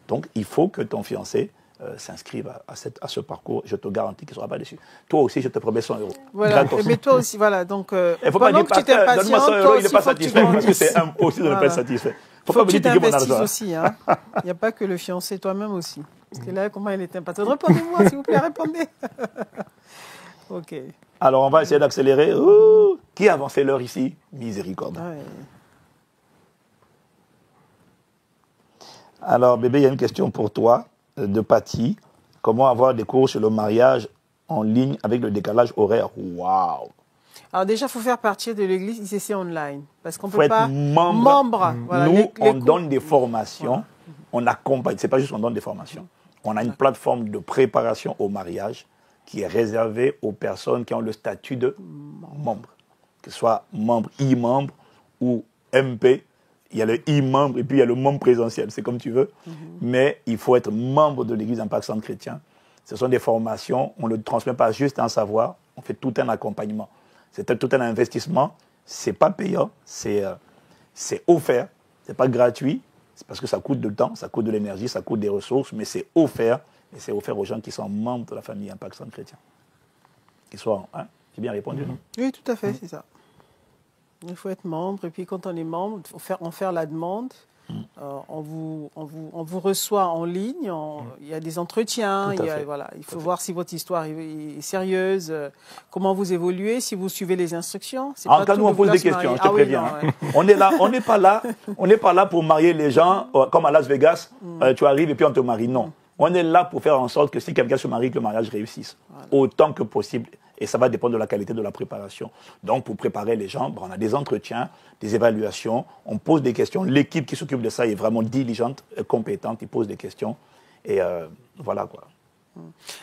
Donc, il faut que ton fiancé s'inscrive à ce parcours. Je te garantis qu'il ne sera pas déçu. Toi aussi, je te promets 100 €. Voilà, mais toi aussi, voilà. Donc, il ne faut pas dire, donne-moi 100 €, il n'est pas satisfait, parce que c'est impossible de ne pas être satisfait. Il faut que tu t'investisses aussi. Hein. Il n'y a pas que le fiancé, toi-même aussi. Parce que là, comment il est impatient. Répondez-moi, s'il vous plaît, répondez. OK. Alors, on va essayer d'accélérer. Qui a avancé l'heure ici? Miséricorde. Ouais. Alors, bébé, il y a une question pour toi, de Patty. Comment avoir des cours sur le mariage en ligne avec le décalage horaire? Waouh! Alors déjà, il faut faire partie de l'église ICC Online. Parce qu'on ne peut peut pas... membre. Voilà, nous, on donne des formations, on accompagne. Ce n'est pas juste qu'on donne des formations. On a une plateforme de préparation au mariage qui est réservée aux personnes qui ont le statut de membre. Que ce soit membre, e-membre ou MP. Il y a le e-membre et puis il y a le membre présentiel, c'est comme tu veux. Mais il faut être membre de l'Église Impact Centre Chrétien. Ce sont des formations, on ne transmet pas juste un savoir, on fait tout un accompagnement. C'est tout un investissement, ce n'est pas payant, c'est offert, ce n'est pas gratuit, c'est parce que ça coûte du temps, ça coûte de l'énergie, ça coûte des ressources, mais c'est offert, et c'est offert aux gens qui sont membres de la famille Impact Centre Chrétien. Qu'ils soient, hein, j'ai bien répondu, non? Oui, tout à fait, c'est ça. Il faut être membre, et puis quand on est membre, il faut en faire la demande. On vous reçoit en ligne, il y a des entretiens, il faut voir si votre histoire est sérieuse, comment vous évoluez, si vous suivez les instructions. En cas où on pose des questions, je te préviens. On n'est pas là pour marier les gens comme à Las Vegas. Tu arrives et puis on te marie. Non. On est là pour faire en sorte que si quelqu'un se marie, que le mariage réussisse autant que possible. Et ça va dépendre de la qualité de la préparation. Donc, pour préparer les gens, on a des entretiens, des évaluations, on pose des questions. L'équipe qui s'occupe de ça est vraiment diligente, compétente, ils posent des questions. Et voilà quoi.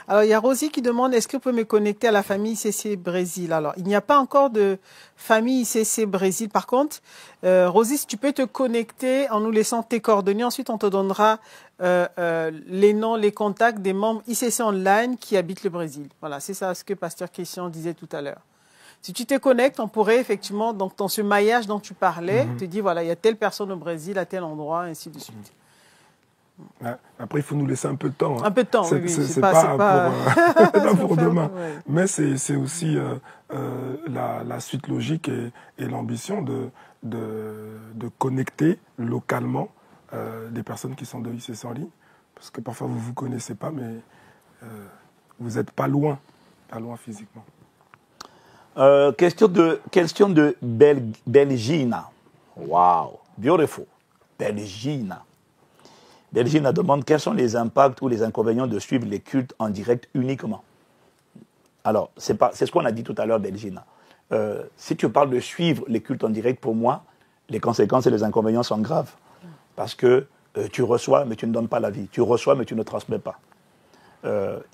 Alors, il y a Rosie qui demande, est-ce que vous pouvez me connecter à la famille ICC Brésil? Alors, il n'y a pas encore de famille ICC Brésil. Par contre, Rosie, si tu peux te connecter en nous laissant tes coordonnées, ensuite on te donnera les noms, les contacts des membres ICC Online qui habitent le Brésil. Voilà, c'est ça ce que Pasteur Christian disait tout à l'heure. Si tu te connectes, on pourrait effectivement, donc, dans ce maillage dont tu parlais, te dire, voilà, il y a telle personne au Brésil, à tel endroit, ainsi de suite. Après, il faut nous laisser un peu de temps. Hein. Un peu de temps, oui. C'est pas pour demain. Ouais. Mais c'est aussi la suite logique et l'ambition de connecter localement des personnes qui sont de ICC en ligne. Parce que parfois, vous ne vous connaissez pas, mais vous n'êtes pas loin physiquement. Question de Belgina. Wow, beautiful. Belgina. Belgina demande quels sont les impacts ou les inconvénients de suivre les cultes en direct uniquement. Alors, c'est ce qu'on a dit tout à l'heure, Belgina. Si tu parles de suivre les cultes en direct, pour moi, les conséquences et les inconvénients sont graves. Parce que tu reçois, mais tu ne donnes pas la vie. Tu reçois, mais tu ne transmets pas.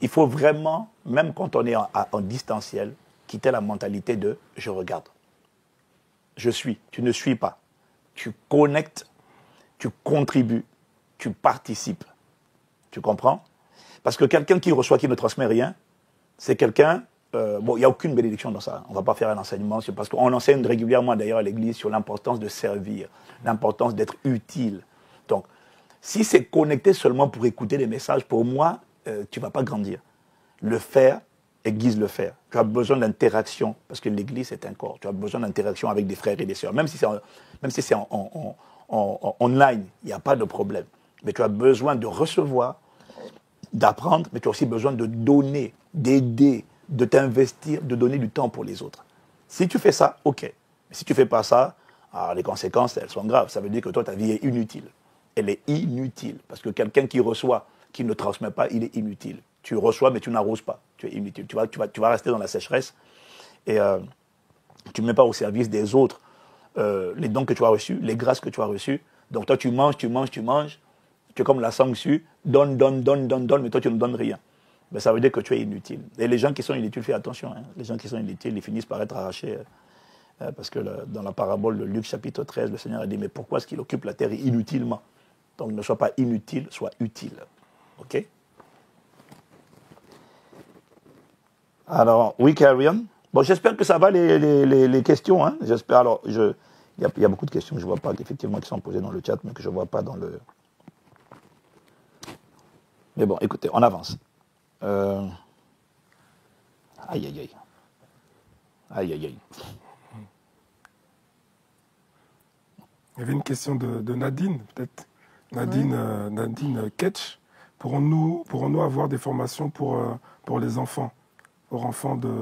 Il faut vraiment, même quand on est en distanciel, quitter la mentalité de « je regarde ». Je suis, tu ne suis pas. Tu connectes, tu contribues, tu participes. Tu comprends? Parce que quelqu'un qui reçoit, qui ne transmet rien, c'est quelqu'un... bon, il n'y a aucune bénédiction dans ça. On ne va pas faire un enseignement, parce qu'on enseigne régulièrement d'ailleurs à l'Église sur l'importance de servir, l'importance d'être utile. Donc, si c'est connecté seulement pour écouter des messages, pour moi, tu ne vas pas grandir. Le faire aiguise le faire. Tu as besoin d'interaction, parce que l'Église est un corps. Tu as besoin d'interaction avec des frères et des sœurs. Même si c'est en online, il n'y a pas de problème. Mais tu as besoin de recevoir, d'apprendre, mais tu as aussi besoin de donner, d'aider, de t'investir, de donner du temps pour les autres. Si tu fais ça, ok. Mais si tu ne fais pas ça, alors les conséquences, elles sont graves. Ça veut dire que toi, ta vie est inutile. Elle est inutile. Parce que quelqu'un qui reçoit, qui ne transmet pas, il est inutile. Tu reçois, mais tu n'arroses pas. Tu es inutile. Tu vas rester dans la sécheresse et tu ne mets pas au service des autres les dons que tu as reçus, les grâces que tu as reçues. Donc toi, tu manges. Tu es comme la sangsue, donne, mais toi, tu ne donnes rien. Mais ça veut dire que tu es inutile. Et les gens qui sont inutiles, fais attention. Hein. Les gens qui sont inutiles, ils finissent par être arrachés. Parce que dans la parabole de Luc chapitre 13, le Seigneur a dit, mais pourquoi est-ce qu'il occupe la terre inutilement? Donc ne sois pas inutile, sois utile. OK? Alors, oui, carry on. Bon, j'espère que ça va les questions. Hein. J'espère. Alors, il y a beaucoup de questions que je ne vois pas, effectivement, qui sont posées dans le chat, mais que je ne vois pas dans le... Mais bon, écoutez, on avance. Aïe, aïe, aïe. Aïe, aïe, aïe. Il y avait une question de Nadine, peut-être. Nadine Ketch. Pourrons-nous avoir des formations pour les enfants? Pour enfants de...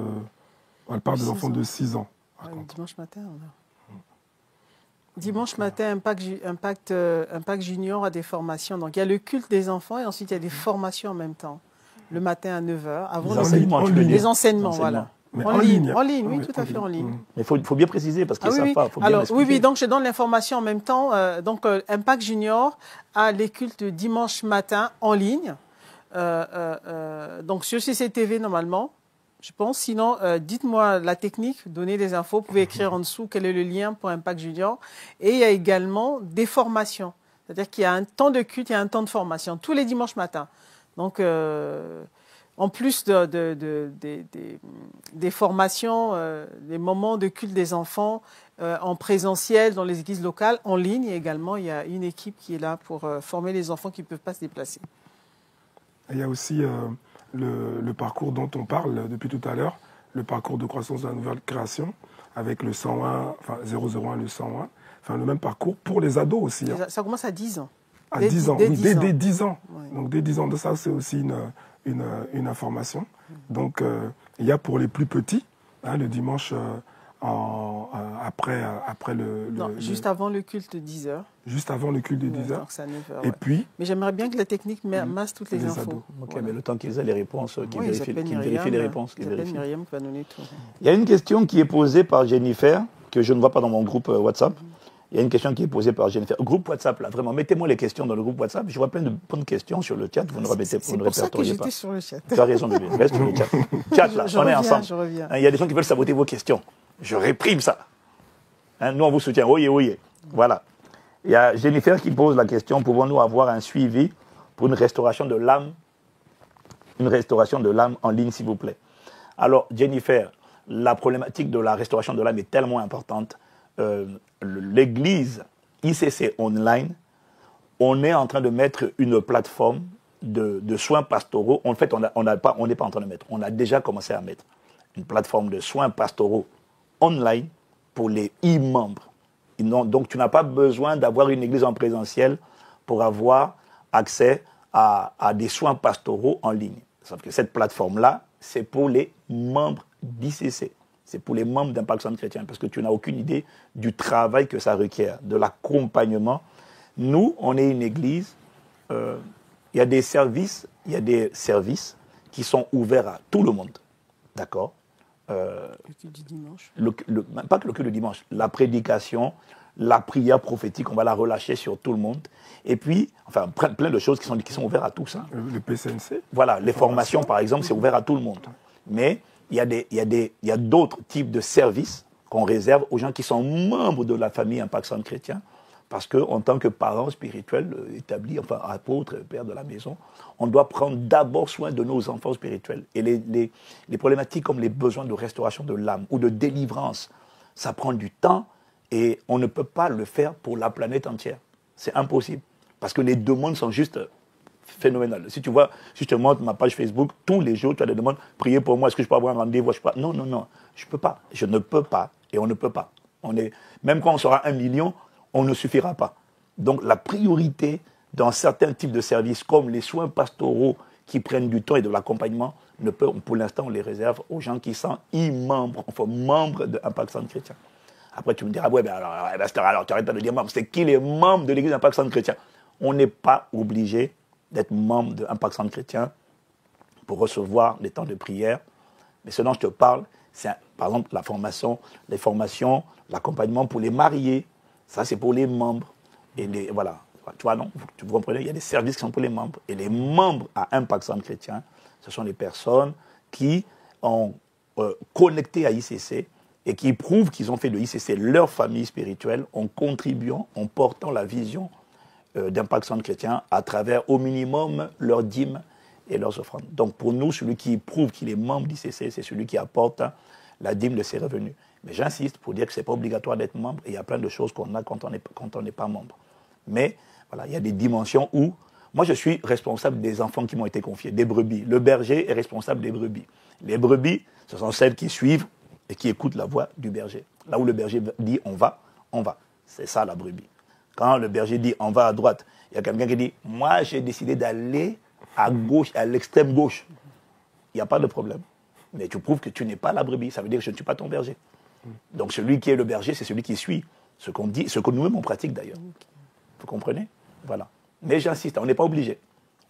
Elle parle des enfants de 6 ans. Dimanche matin, Dimanche matin, Impact Junior a des formations. Donc, il y a le culte des enfants et ensuite, il y a des formations en même temps. Le matin à 9h, avant les enseignements, voilà. Mais en ligne, oui, tout à fait en ligne. Mais il faut bien préciser parce qu'ils ne savent pas. Faut bien Alors, expliquer. oui, donc je donne l'information en même temps. Impact Junior a les cultes dimanche matin en ligne. Donc, sur CCTV, normalement, je pense. Sinon, dites-moi la technique, donnez des infos. Vous pouvez écrire en dessous quel est le lien pour Impact Junior. Et il y a également des formations. C'est-à-dire qu'il y a un temps de culte, il y a un temps de formation, tous les dimanches matins. Donc, en plus des formations, des moments de culte des enfants en présentiel dans les églises locales, en ligne, et également, il y a une équipe qui est là pour former les enfants qui ne peuvent pas se déplacer. Il y a aussi le parcours dont on parle depuis tout à l'heure, le parcours de croissance de la nouvelle création. avec le 101, enfin 001, le 101, enfin le même parcours pour les ados aussi. Hein. Ça commence à 10 ans. À 10 ans, oui, dès 10 ans. Ouais. Donc dès 10 ans, de ça c'est aussi une information. Donc il y a pour les plus petits, hein, le dimanche après juste avant le culte 10 heures. Juste avant le culte de 10 heures. Donc c'est à 9 heures, Et ouais. puis, Mais j'aimerais bien que la technique masse toutes les Les infos. ados. Ok, Voilà. mais le temps qu'ils aient les réponses, qu'ils Oui, vérifient, j'appelle qu'ils Myriam, vérifient les réponses. qu'ils j'appelle vérifient. Myriam qui va donner tout. Il y a une question qui est posée par Jennifer, que je ne vois pas dans mon groupe WhatsApp. Il y a une question qui est posée par Jennifer. Groupe WhatsApp, là, vraiment, mettez-moi les questions dans le groupe WhatsApp. Je vois plein de bonnes questions sur le chat. Vous ne remettez C'est pour ça que répertoriez pas. j'étais sur le chat. Tu as raison, bébé. Reste sur le chat. Chat, là, Je on est reviens, ensemble. je reviens. Hein, il y a des gens qui veulent saboter vos questions. Je réprime ça. Hein, nous, on vous soutient. Oyez, oyez. Voilà. Il y a Jennifer qui pose la question, pouvons-nous avoir un suivi pour une restauration de l'âme en ligne, s'il vous plaît? Alors, Jennifer, la problématique de la restauration de l'âme est tellement importante. L'église ICC Online, on est en train de mettre une plateforme de soins pastoraux. En fait, on n'est pas en train de mettre. On a déjà commencé à mettre une plateforme de soins pastoraux online pour les e-membres. Donc, tu n'as pas besoin d'avoir une église en présentiel pour avoir accès à des soins pastoraux en ligne. Sauf que cette plateforme-là, c'est pour les membres d'ICC. C'est pour les membres d'Impact Centre Chrétien, parce que tu n'as aucune idée du travail que ça requiert, de l'accompagnement. Nous, on est une église, il y a des services qui sont ouverts à tout le monde. D'accord? Le culte du dimanche. Pas que le culte du dimanche, la prédication, la prière prophétique, on va la relâcher sur tout le monde. Et puis, enfin, plein de choses qui sont ouvertes à tous. Hein. le PCNC. Voilà, les formations, par exemple, c'est ouvert à tout le monde. Mais il y a d'autres types de services qu'on réserve aux gens qui sont membres de la famille Impact Centre Chrétien, parce qu'en tant que parents spirituels établis, enfin apôtres, pères de la maison, on doit prendre d'abord soin de nos enfants spirituels. Et les problématiques comme les besoins de restauration de l'âme ou de délivrance, ça prend du temps et on ne peut pas le faire pour la planète entière. C'est impossible, parce que les demandes sont juste phénoménal. Si tu vois, si je te montre ma page Facebook, tous les jours, tu as des demandes, priez pour moi, est-ce que je peux avoir un rendez-vous? Non, je peux pas. Je ne peux pas et on ne peut pas. Même quand on sera 1 million, on ne suffira pas. Donc la priorité dans certains types de services, comme les soins pastoraux qui prennent du temps et de l'accompagnement, pour l'instant, on les réserve aux gens qui sont membres de Impact Centre Chrétien. Après, tu me diras, ouais, alors tu arrêtes pas de dire membre. C'est qui les membres de l'église Impact Centre Chrétien? On n'est pas obligé d'être membre de Impact Centre Chrétien pour recevoir les temps de prière. Mais ce dont je te parle, c'est par exemple les formations, l'accompagnement pour les mariés. Ça, c'est pour les membres. Et voilà. Tu vois, non? Vous comprenez? Il y a des services qui sont pour les membres. Et les membres à Impact Centre Chrétien, ce sont les personnes qui ont connecté à ICC et qui prouvent qu'ils ont fait de ICC leur famille spirituelle en contribuant, en portant la vision d'Impact Centre Chrétien à travers au minimum leurs dîmes et leurs offrandes. Donc pour nous, celui qui prouve qu'il est membre d'ICC, c'est celui qui apporte la dîme de ses revenus. Mais j'insiste pour dire que ce n'est pas obligatoire d'être membre et il y a plein de choses qu'on a quand on n'est pas membre. Mais voilà, il y a des dimensions où moi je suis responsable des enfants qui m'ont été confiés, des brebis. Le berger est responsable des brebis. Les brebis, ce sont celles qui suivent et qui écoutent la voix du berger. Là où le berger dit on va. C'est ça la brebis. Quand le berger dit on va à droite, il y a quelqu'un qui dit moi j'ai décidé d'aller à gauche, à l'extrême gauche. Il n'y a pas de problème. Mais tu prouves que tu n'es pas la brebis. Ça veut dire que je ne suis pas ton berger. Donc celui qui est le berger, c'est celui qui suit ce qu'on dit, ce que nous-mêmes on pratique d'ailleurs. Vous comprenez? Voilà. Mais j'insiste, on n'est pas obligé.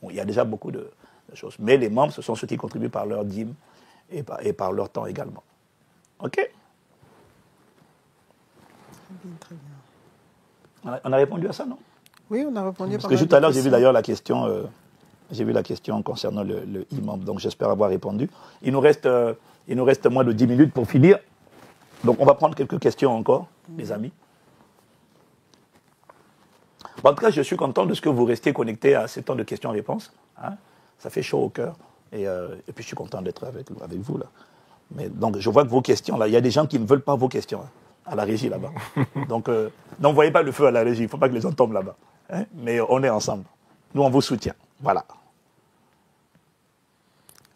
Il y a déjà beaucoup de choses. Mais les membres, ce sont ceux qui contribuent par leur dîme et par leur temps également. OK? Très bien. On a répondu à ça, non? Oui, on a répondu. Parce que tout à l'heure, j'ai vu d'ailleurs la question, concernant le e-membre. Donc j'espère avoir répondu. Il nous reste moins de 10 minutes pour finir. Donc on va prendre quelques questions encore, mes amis. En tout cas, je suis content de ce que vous restiez connectés à ces temps de questions-réponses. Hein. Ça fait chaud au cœur. Et puis je suis content d'être avec vous là. Mais, donc je vois que vos questions là, il y a des gens qui ne veulent pas vos questions. Hein, à la régie là-bas. Donc n'envoyez pas le feu à la régie, il ne faut pas que les gens tombent là-bas. Hein. Mais on est ensemble. Nous, on vous soutient. Voilà.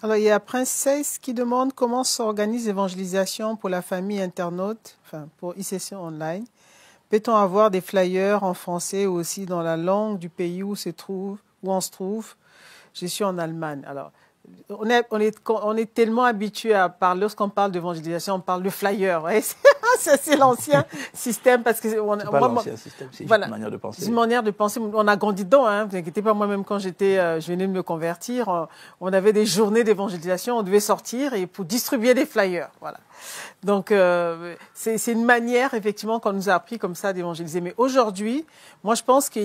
Alors, il y a Princesse qui demande comment s'organise l'évangélisation pour la famille internaute, enfin pour ICC Online. Peut-on avoir des flyers en français ou aussi dans la langue du pays où on se trouve? Je suis en Allemagne. Alors, on est tellement habitué à parler, lorsqu'on parle d'évangélisation, on parle de flyer. Ouais. C'est l'ancien système. Parce que c'est pas l'ancien système, c'est une manière de penser. C'est une manière de penser. On a grandi dedans. Hein. Ne vous inquiétez pas, moi-même, quand je venais de me convertir, on avait des journées d'évangélisation, on devait sortir et pour distribuer des flyers. Voilà. Donc, c'est une manière, effectivement, qu'on nous a appris comme ça d'évangéliser. Mais aujourd'hui, moi, je pense que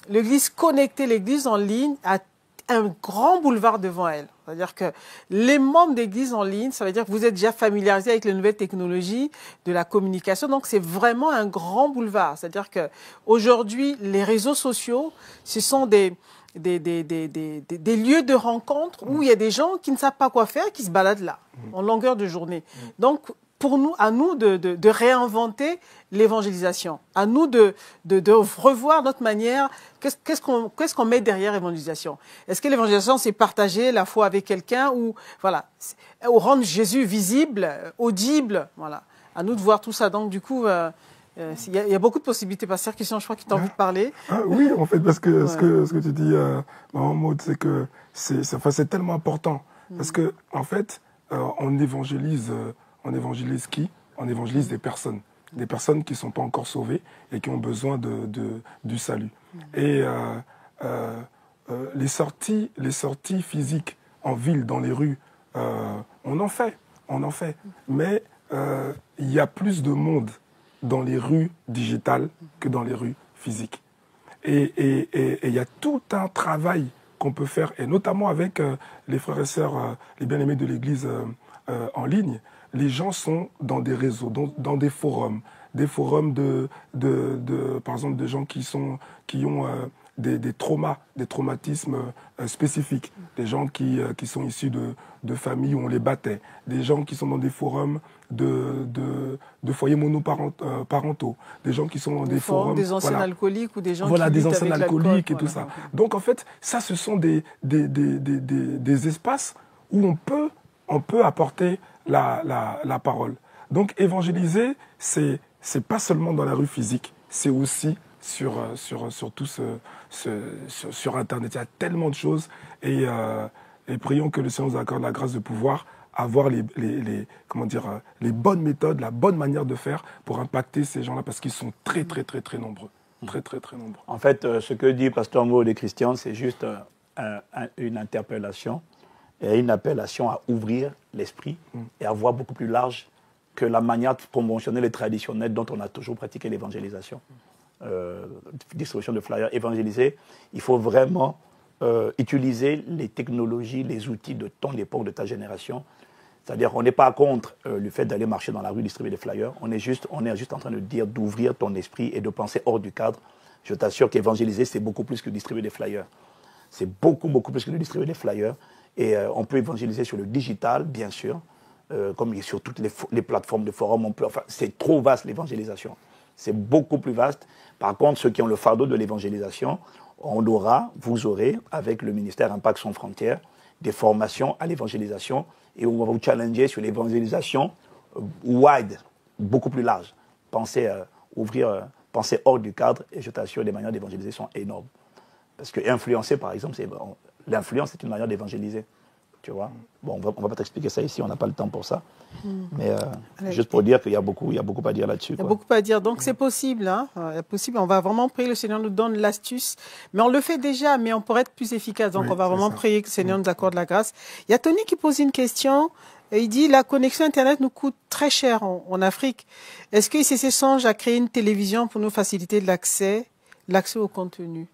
l'Église connectée, l'Église en ligne, a un grand boulevard devant elle. C'est-à-dire que les membres d'Église en ligne, ça veut dire que vous êtes déjà familiarisés avec les nouvelles technologies de la communication. Donc, c'est vraiment un grand boulevard. C'est-à-dire qu'aujourd'hui, les réseaux sociaux, ce sont des lieux de rencontre où il y a des gens qui ne savent pas quoi faire, qui se baladent là, en longueur de journée. Donc, à nous de réinventer l'évangélisation, à nous de revoir notre manière. Qu'est-ce qu'on met derrière l'évangélisation? Est-ce que l'évangélisation, c'est partager la foi avec quelqu'un ou rendre Jésus visible, audible? Voilà. À nous de voir tout ça. Donc, du coup, il y a beaucoup de possibilités. Pasteur Christian, je crois qu'il t'a envie de parler. Oui, en fait, parce que ce que tu dis, Maud, c'est que c'est tellement important. Parce que, en fait, on évangélise qui? On évangélise des personnes qui ne sont pas encore sauvées et qui ont besoin du salut. Et les sorties physiques en ville, dans les rues, on en fait. Mais il y a plus de monde dans les rues digitales que dans les rues physiques. Et il y a tout un travail qu'on peut faire, et notamment avec les frères et sœurs, les bien-aimés de l'Église en ligne. Les gens sont dans des réseaux, dans des forums par exemple, de gens qui ont des traumatismes spécifiques, des gens qui sont issus de familles où on les battait, des gens qui sont dans des forums de foyers monoparentaux, des gens qui sont dans des forums des anciens alcooliques ou des gens qui des anciens avec alcooliques et tout ça. Donc en fait, ça, ce sont des espaces où on peut apporter la parole. Donc évangéliser, c'est pas seulement dans la rue physique, c'est aussi sur Internet. Il y a tellement de choses et prions que le Seigneur nous accorde la grâce de pouvoir avoir les bonnes méthodes, la bonne manière de faire pour impacter ces gens-là parce qu'ils sont très, très, très, très nombreux. Très, très, très nombreux. En fait, ce que dit Pasteur Maud et Christian, c'est juste une interpellation et une appellation à ouvrir l'esprit et à voir beaucoup plus large que la manière conventionnelle et traditionnelle dont on a toujours pratiqué l'évangélisation. Distribution de flyers, évangéliser, il faut vraiment utiliser les technologies, les outils de ton époque, de ta génération. C'est-à-dire, on n'est pas contre le fait d'aller marcher dans la rue, distribuer des flyers. On est juste en train de dire d'ouvrir ton esprit et de penser hors du cadre. Je t'assure qu'évangéliser, c'est beaucoup plus que distribuer des flyers. C'est beaucoup, beaucoup plus que de distribuer des flyers. Et on peut évangéliser sur le digital, bien sûr, comme sur toutes les plateformes de forum. C'est trop vaste, l'évangélisation. C'est beaucoup plus vaste. Par contre, ceux qui ont le fardeau de l'évangélisation, vous aurez, avec le ministère Impact Sans Frontières, des formations à l'évangélisation et on va vous challenger sur l'évangélisation wide, beaucoup plus large. Pensez hors du cadre et je t'assure, les manières d'évangéliser sont énormes. Parce que influencer, par exemple, l'influence, c'est une manière d'évangéliser. Tu vois? Bon, on va pas t'expliquer ça ici, on n'a pas le temps pour ça. Mais juste pour dire qu'il y a beaucoup à dire là-dessus. Il y a beaucoup à dire. Donc, c'est possible. Hein? Possible. On va vraiment prier. Le Seigneur nous donne l'astuce. Mais on le fait déjà, mais on pourrait être plus efficace. Donc, on va vraiment prier que le Seigneur nous accorde la grâce. Il y a Tony qui pose une question. Il dit, la connexion Internet nous coûte très cher en Afrique. Est-ce que ICC songe à créer une télévision pour nous faciliter l'accès au contenu?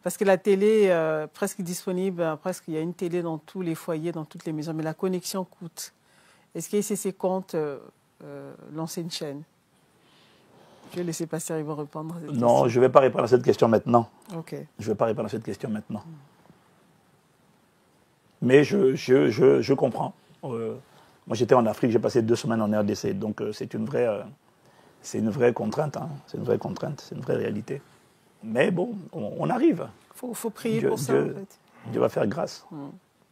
Parce que la télé est presque disponible, presque il y a une télé dans tous les foyers, dans toutes les maisons, mais la connexion coûte. Est-ce qu'ICC compte lancer une chaîne? Je vais laisser Pasteur Yvan répondre à cette question. Non, je ne vais pas répondre à cette question maintenant. Ok. Je ne vais pas répondre à cette question maintenant. Mais je comprends. Moi, j'étais en Afrique, j'ai passé 2 semaines en RDC, donc c'est une vraie contrainte. Hein. C'est une vraie contrainte, c'est une vraie réalité. Mais bon, on arrive. Faut prier pour ça, en fait. Dieu va faire grâce.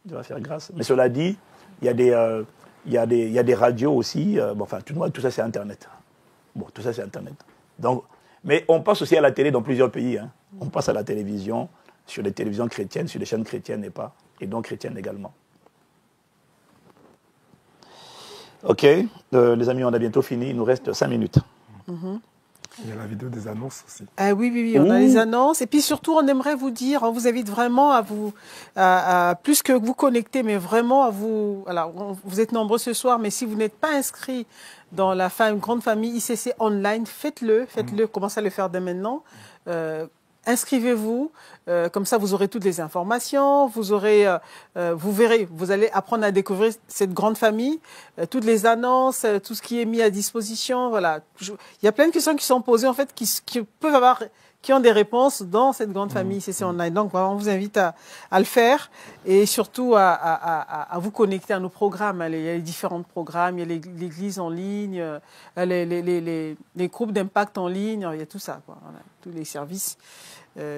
Dieu va faire grâce. Mais cela dit, il y a des radios aussi. Enfin, tout ça, c'est Internet. Bon, tout ça, c'est Internet. Donc, mais on passe aussi à la télé dans plusieurs pays. Hein. On passe à la télévision, sur les télévisions chrétiennes, sur les chaînes chrétiennes et donc chrétiennes également. Ok, les amis, on a bientôt fini. Il nous reste 5 minutes. Il y a la vidéo des annonces aussi. Ah oui, on a les annonces. Et puis surtout, on aimerait vous dire, on vous invite vraiment à plus que vous connecter, mais vraiment à vous... Alors, vous êtes nombreux ce soir, mais si vous n'êtes pas inscrit dans la grande famille ICC Online, faites-le, commencez à le faire dès maintenant. Inscrivez-vous, comme ça vous aurez toutes les informations, vous verrez, vous allez apprendre à découvrir cette grande famille, toutes les annonces, tout ce qui est mis à disposition. Voilà, il y a plein de questions qui sont posées en fait, qui ont des réponses dans cette grande famille ICC Online. Donc voilà, on vous invite à le faire et surtout à vous connecter à nos programmes. Il y a les différents programmes, il y a l'église en ligne, les groupes d'impact en ligne, il y a tout ça, quoi. Voilà, tous les services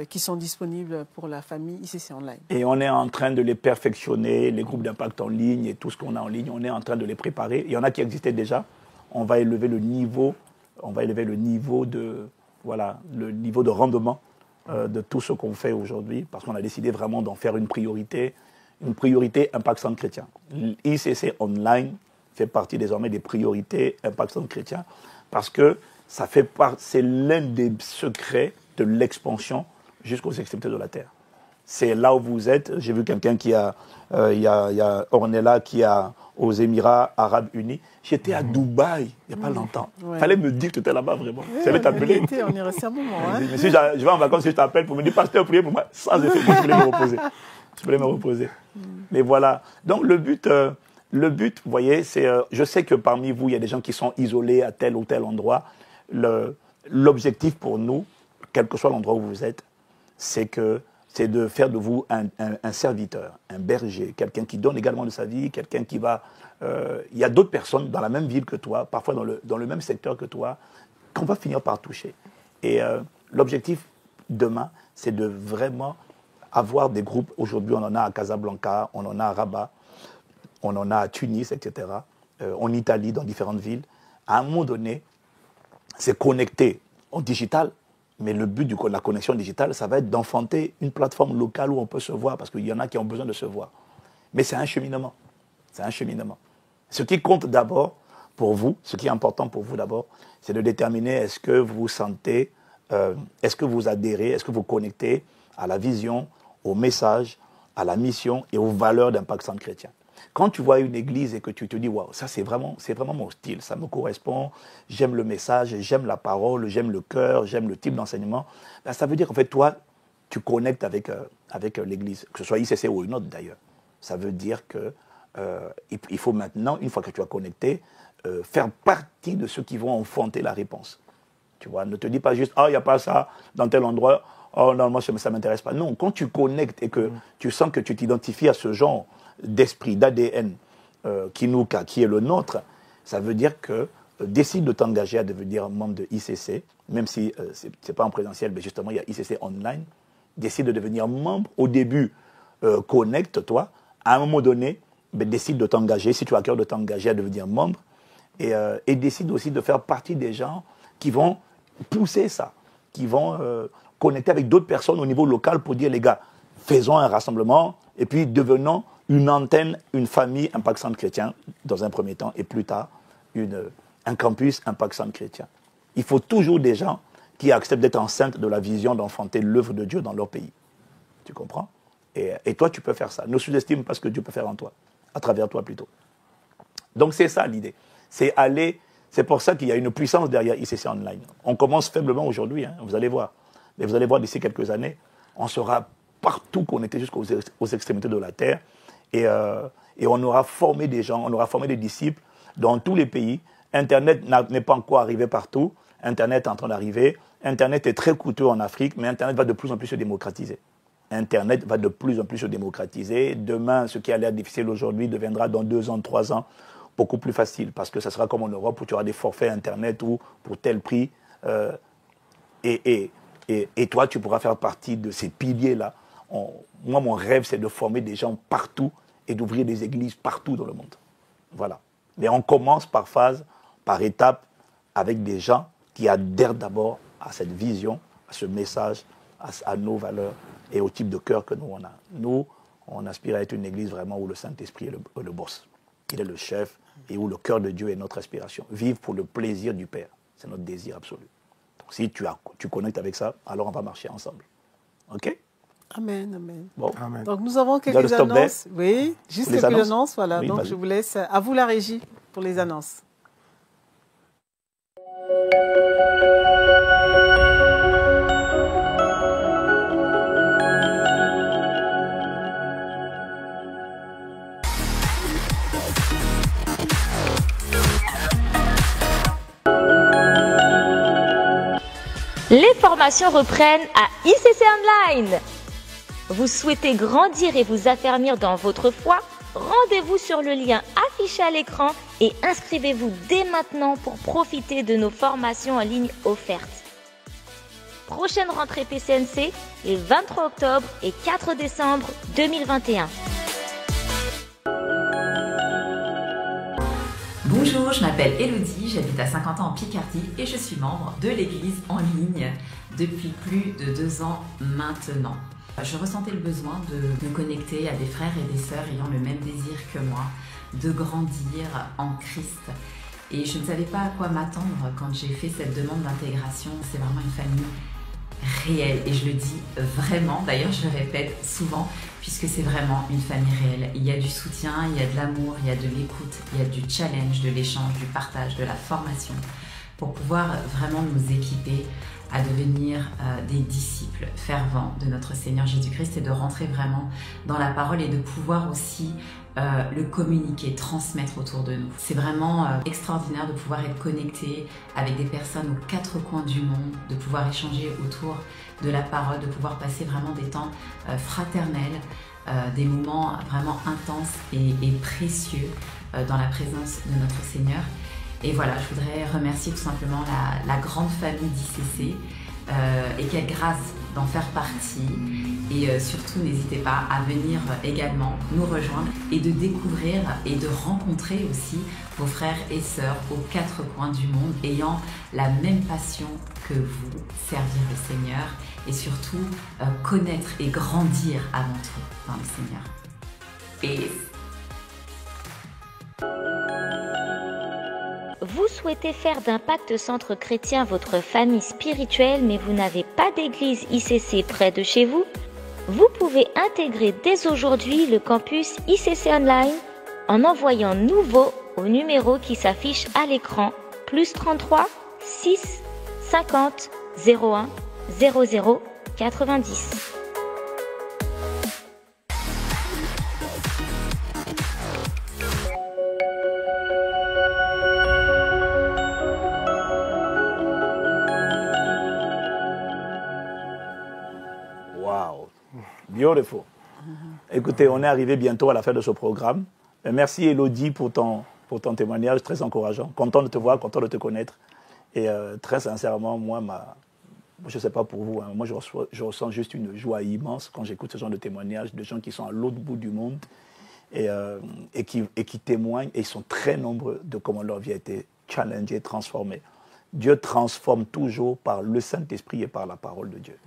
qui sont disponibles pour la famille ICC Online. Et on est en train de les perfectionner, les groupes d'impact en ligne et tout ce qu'on a en ligne, on est en train de les préparer. Il y en a qui existaient déjà. On va élever le niveau, le niveau de rendement de tout ce qu'on fait aujourd'hui, parce qu'on a décidé vraiment d'en faire une priorité Impact Centre Chrétien. ICC Online fait partie désormais des priorités Impact Centre Chrétien, parce que c'est l'un des secrets de l'expansion jusqu'aux extrémités de la terre. C'est là où vous êtes. J'ai vu quelqu'un il y a Ornella qui est aux Émirats Arabes Unis. J'étais à Dubaï il n'y a pas longtemps. Il fallait me dire que tu étais là-bas vraiment. J'allais t'appeler. On est resté un moment. Hein. Mais si je vais en vacances, si je t'appelle pour me dire, pasteur, priez pour moi, sans effet, je voulais me reposer. Mais voilà. Donc le but, vous voyez, c'est, je sais que parmi vous, il y a des gens qui sont isolés à tel ou tel endroit. L'objectif pour nous, quel que soit l'endroit où vous êtes, c'est de faire de vous un serviteur, un berger, quelqu'un qui donne également de sa vie, quelqu'un qui va... Il y a d'autres personnes dans la même ville que toi, parfois dans le même secteur que toi, qu'on va finir par toucher. Et l'objectif demain, c'est de vraiment avoir des groupes. Aujourd'hui, on en a à Casablanca, on en a à Rabat, on en a à Tunis, etc. En Italie, dans différentes villes. À un moment donné, c'est connecté en digital. Mais le but de la connexion digitale, ça va être d'enfanter une plateforme locale où on peut se voir, parce qu'il y en a qui ont besoin de se voir. Mais c'est un cheminement. C'est un cheminement. Ce qui compte d'abord pour vous, ce qui est important pour vous d'abord, c'est de déterminer est-ce que vous vous sentez, est-ce que vous adhérez, est-ce que vous connectez à la vision, au message, à la mission et aux valeurs d'Impact Centre Chrétien. Quand tu vois une église et que tu te dis, waouh, ça c'est vraiment mon style, ça me correspond, j'aime le message, j'aime la parole, j'aime le cœur, j'aime le type d'enseignement, ben, ça veut dire qu'en fait, toi, tu connectes avec l'église, que ce soit ICC ou une autre d'ailleurs. Ça veut dire qu'il faut maintenant, une fois que tu as connecté, faire partie de ceux qui vont enfanter la réponse. Tu vois, ne te dis pas juste, il n'y a pas ça dans tel endroit, non, moi ça ne m'intéresse pas. Non, quand tu connectes et que tu sens que tu t'identifies à ce genre d'esprit, d'ADN qui est le nôtre, ça veut dire que décide de t'engager à devenir membre de ICC, même si ce n'est pas en présentiel, mais justement il y a ICC Online, décide de devenir membre. Au début, connecte-toi, à un moment donné, décide de t'engager, si tu as à cœur de t'engager à devenir membre, et décide aussi de faire partie des gens qui vont pousser ça, qui vont connecter avec d'autres personnes au niveau local pour dire, les gars, faisons un rassemblement, et puis devenons une antenne, une famille Impact Centre Chrétien, dans un premier temps, et plus tard, un campus Impact Centre Chrétien. Il faut toujours des gens qui acceptent d'être enceintes de la vision d'enfanter l'œuvre de Dieu dans leur pays. Tu comprends? Et toi, tu peux faire ça. Ne sous-estime pas ce que Dieu peut faire en toi, à travers toi plutôt. Donc c'est ça l'idée. C'est pour ça qu'il y a une puissance derrière ICC Online. On commence faiblement aujourd'hui, hein, vous allez voir. Mais vous allez voir d'ici quelques années, on sera partout connecté jusqu'aux extrémités de la terre. Et on aura formé des gens, on aura formé des disciples dans tous les pays. Internet n'est pas encore arrivé partout. Internet est en train d'arriver. Internet est très coûteux en Afrique, mais Internet va de plus en plus se démocratiser. Internet va de plus en plus se démocratiser. Demain, ce qui a l'air difficile aujourd'hui deviendra dans 2 ans, 3 ans, beaucoup plus facile. Parce que ça sera comme en Europe où tu auras des forfaits Internet ou pour tel prix. Et toi, tu pourras faire partie de ces piliers-là Moi, mon rêve, c'est de former des gens partout et d'ouvrir des églises partout dans le monde. Voilà. Mais on commence par phase, par étape, avec des gens qui adhèrent d'abord à cette vision, à ce message, à nos valeurs et au type de cœur que nous, on a. Nous, on aspire à être une église vraiment où le Saint-Esprit est le boss. Il est le chef et où le cœur de Dieu est notre aspiration. Vivre pour le plaisir du Père, c'est notre désir absolu. Donc si tu connectes avec ça, alors on va marcher ensemble. OK? Amen, amen. Bon. Amen. Donc nous avons quelques annonces. Oui, juste quelques annonces. Voilà. Oui, donc je vous laisse. À vous la régie pour les annonces. Les formations reprennent à ICC Online. Vous souhaitez grandir et vous affermir dans votre foi? Rendez-vous sur le lien affiché à l'écran et inscrivez-vous dès maintenant pour profiter de nos formations en ligne offertes. Prochaine rentrée PCNC, les 23 octobre et 4 décembre 2021. Bonjour, je m'appelle Elodie, j'habite à Saint-Quentin en Picardie et je suis membre de l'église en ligne depuis plus de 2 ans maintenant. Je ressentais le besoin de me connecter à des frères et des sœurs ayant le même désir que moi, de grandir en Christ. Et je ne savais pas à quoi m'attendre quand j'ai fait cette demande d'intégration. C'est vraiment une famille réelle et je le dis vraiment, d'ailleurs je le répète souvent puisque c'est vraiment une famille réelle. Il y a du soutien, il y a de l'amour, il y a de l'écoute, il y a du challenge, de l'échange, du partage, de la formation pour pouvoir vraiment nous équiper à devenir des disciples fervents de notre Seigneur Jésus-Christ et de rentrer vraiment dans la parole et de pouvoir aussi le communiquer, transmettre autour de nous. C'est vraiment extraordinaire de pouvoir être connecté avec des personnes aux 4 coins du monde, de pouvoir échanger autour de la parole, de pouvoir passer vraiment des temps fraternels, des moments vraiment intenses et précieux dans la présence de notre Seigneur. Et voilà, je voudrais remercier tout simplement la grande famille d'ICC et quelle grâce d'en faire partie. Et surtout, n'hésitez pas à venir également nous rejoindre et de découvrir et de rencontrer aussi vos frères et sœurs aux 4 coins du monde ayant la même passion que vous, servir le Seigneur et surtout connaître et grandir avant tout dans le Seigneur. Peace. Vous souhaitez faire d'Impact Centre Chrétien votre famille spirituelle, mais vous n'avez pas d'église ICC près de chez vous? Vous pouvez intégrer dès aujourd'hui le campus ICC Online en envoyant nouveau au numéro qui s'affiche à l'écran, +33 6 50 01 00 90. Beautiful. Écoutez, on est arrivé bientôt à la fin de ce programme. Merci Elodie pour ton témoignage très encourageant. Content de te voir, content de te connaître. Et très sincèrement, moi, je ne sais pas pour vous, hein, moi je ressens juste une joie immense quand j'écoute ce genre de témoignages de gens qui sont à l'autre bout du monde et qui témoignent. Et ils sont très nombreux de comment leur vie a été challengée, transformée. Dieu transforme toujours par le Saint-Esprit et par la parole de Dieu.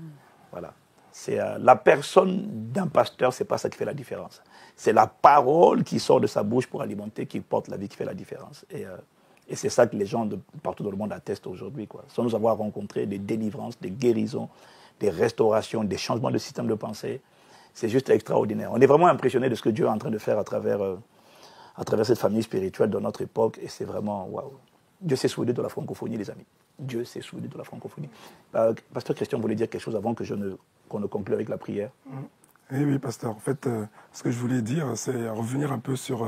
Voilà. C'est la personne d'un pasteur, c'est pas ça qui fait la différence. C'est la parole qui sort de sa bouche pour alimenter, qui porte la vie, qui fait la différence. Et c'est ça que les gens de partout dans le monde attestent aujourd'hui, quoi. Sans nous avoir rencontré des délivrances, des guérisons, des restaurations, des changements de système de pensée, c'est juste extraordinaire. On est vraiment impressionné de ce que Dieu est en train de faire à travers cette famille spirituelle de notre époque. Et c'est vraiment waouh. Dieu s'est soudé de la francophonie, les amis. Dieu s'est soudé de la francophonie. Pasteur Christian voulait dire quelque chose avant qu'on ne conclue avec la prière. Oui, pasteur. En fait, ce que je voulais dire, c'est revenir un peu sur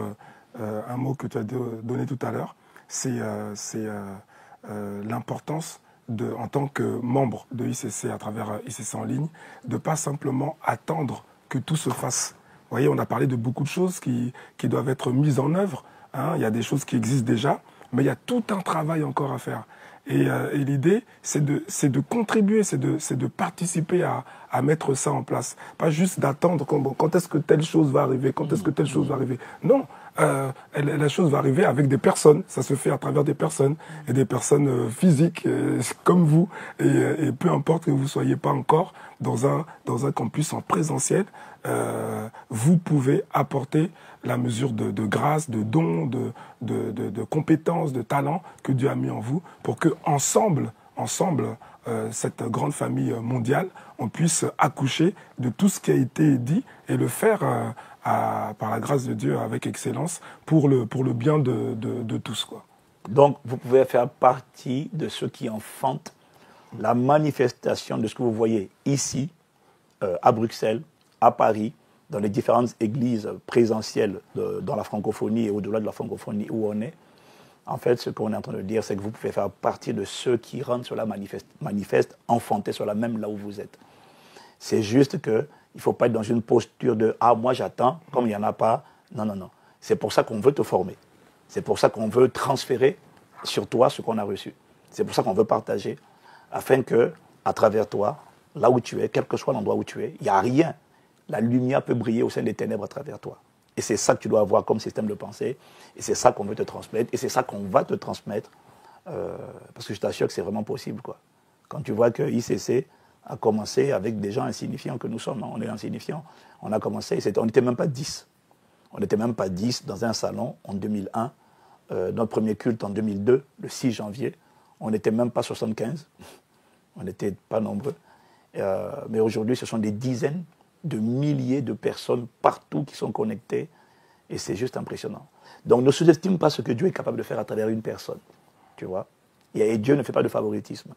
un mot que tu as donné tout à l'heure. C'est l'importance, en tant que membre de ICC, à travers ICC en ligne, de ne pas simplement attendre que tout se fasse. Vous voyez, on a parlé de beaucoup de choses qui doivent être mises en œuvre. Hein. Il y a des choses qui existent déjà. mais il y a tout un travail encore à faire. Et l'idée, c'est de contribuer, c'est de participer à mettre ça en place. Pas juste d'attendre quand est-ce que telle chose va arriver, quand est-ce que telle chose va arriver. Non, la chose va arriver avec des personnes. Ça se fait à travers des personnes, et des personnes physiques comme vous. Et peu importe que vous ne soyez pas encore dans un campus en présentiel, vous pouvez apporter la mesure de grâce, de dons, de compétences, de talents que Dieu a mis en vous pour que ensemble, cette grande famille mondiale, on puisse accoucher de tout ce qui a été dit et le faire par la grâce de Dieu avec excellence pour le bien de tous, quoi. Donc, vous pouvez faire partie de ceux qui enfantent la manifestation de ce que vous voyez ici, à Bruxelles, à Paris, dans les différentes églises présentielles dans la francophonie et au-delà de la francophonie où on est. En fait, ce qu'on est en train de dire, c'est que vous pouvez faire partie de ceux qui rendent cela manifeste, enfanter cela même là où vous êtes. C'est juste qu'il ne faut pas être dans une posture de « Ah, moi j'attends, comme il n'y en a pas ». Non, non, non. C'est pour ça qu'on veut te former. C'est pour ça qu'on veut transférer sur toi ce qu'on a reçu. C'est pour ça qu'on veut partager, afin que, à travers toi, là où tu es, quel que soit l'endroit où tu es, il n'y a rien. La lumière peut briller au sein des ténèbres à travers toi. Et c'est ça que tu dois avoir comme système de pensée. Et c'est ça qu'on veut te transmettre. Et c'est ça qu'on va te transmettre. Parce que je t'assure que c'est vraiment possible, quoi. Quand tu vois que ICC a commencé avec des gens insignifiants que nous sommes, on est insignifiants, on a commencé, on n'était même pas 10. On n'était même pas 10 dans un salon en 2001. Notre premier culte en 2002, le 6 janvier, on n'était même pas 75. On n'était pas nombreux. Mais aujourd'hui, ce sont des dizaines de milliers de personnes partout qui sont connectées. Et c'est juste impressionnant. Donc ne sous-estime pas ce que Dieu est capable de faire à travers une personne. Tu vois. Et Dieu ne fait pas de favoritisme.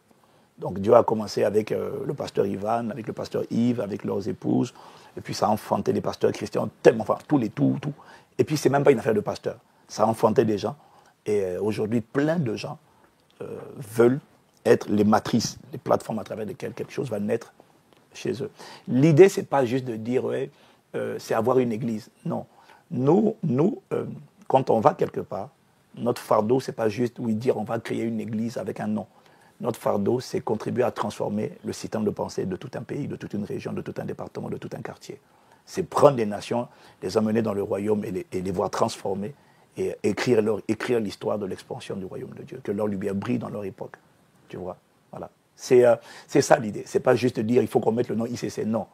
Donc Dieu a commencé avec le pasteur Ivan, avec le pasteur Yves, avec leurs épouses. Et puis ça a enfanté les pasteurs chrétiens, tellement, enfin tout. Et puis c'est même pas une affaire de pasteur. Ça a enfanté des gens. Et aujourd'hui, plein de gens veulent être les matrices, les plateformes à travers lesquelles quelque chose va naître chez eux. L'idée, c'est pas juste de dire, ouais, c'est avoir une église. Non. Nous, quand on va quelque part, notre fardeau, c'est pas juste dire on va créer une église avec un nom. Notre fardeau, c'est contribuer à transformer le système de pensée de tout un pays, de toute une région, de tout un département, de tout un quartier. C'est prendre des nations, les amener dans le royaume et les voir transformer et écrire l'histoire de l'expansion du royaume de Dieu, que leur lumière brille dans leur époque. Tu vois, voilà. C'est ça l'idée. C'est pas juste dire il faut qu'on mette le nom ICC. Non.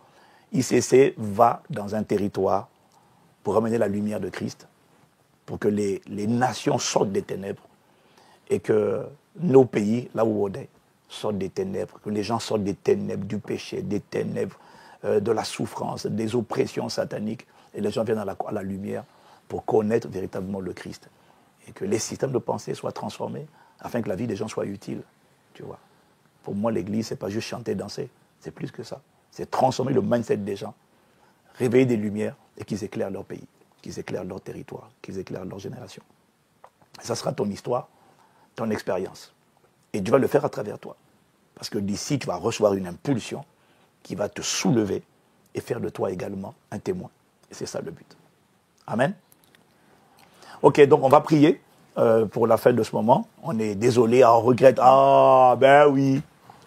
ICC va dans un territoire pour amener la lumière de Christ, pour que les nations sortent des ténèbres et que nos pays, là où on est, sortent des ténèbres, que les gens sortent des ténèbres du péché, des ténèbres de la souffrance, des oppressions sataniques, et les gens viennent à la lumière pour connaître véritablement le Christ. Et que les systèmes de pensée soient transformés afin que la vie des gens soit utile. Tu vois. Pour moi, l'église, ce n'est pas juste chanter, danser, c'est plus que ça. C'est transformer le mindset des gens, réveiller des lumières et qu'ils éclairent leur pays, qu'ils éclairent leur territoire, qu'ils éclairent leur génération. Et ça sera ton histoire, ton expérience. Et Dieu va le faire à travers toi. Parce que d'ici, tu vas recevoir une impulsion qui va te soulever et faire de toi également un témoin. Et c'est ça le but. Amen. Ok, donc on va prier pour la fin de ce moment. On est désolé, on regrette. Ah, ben oui.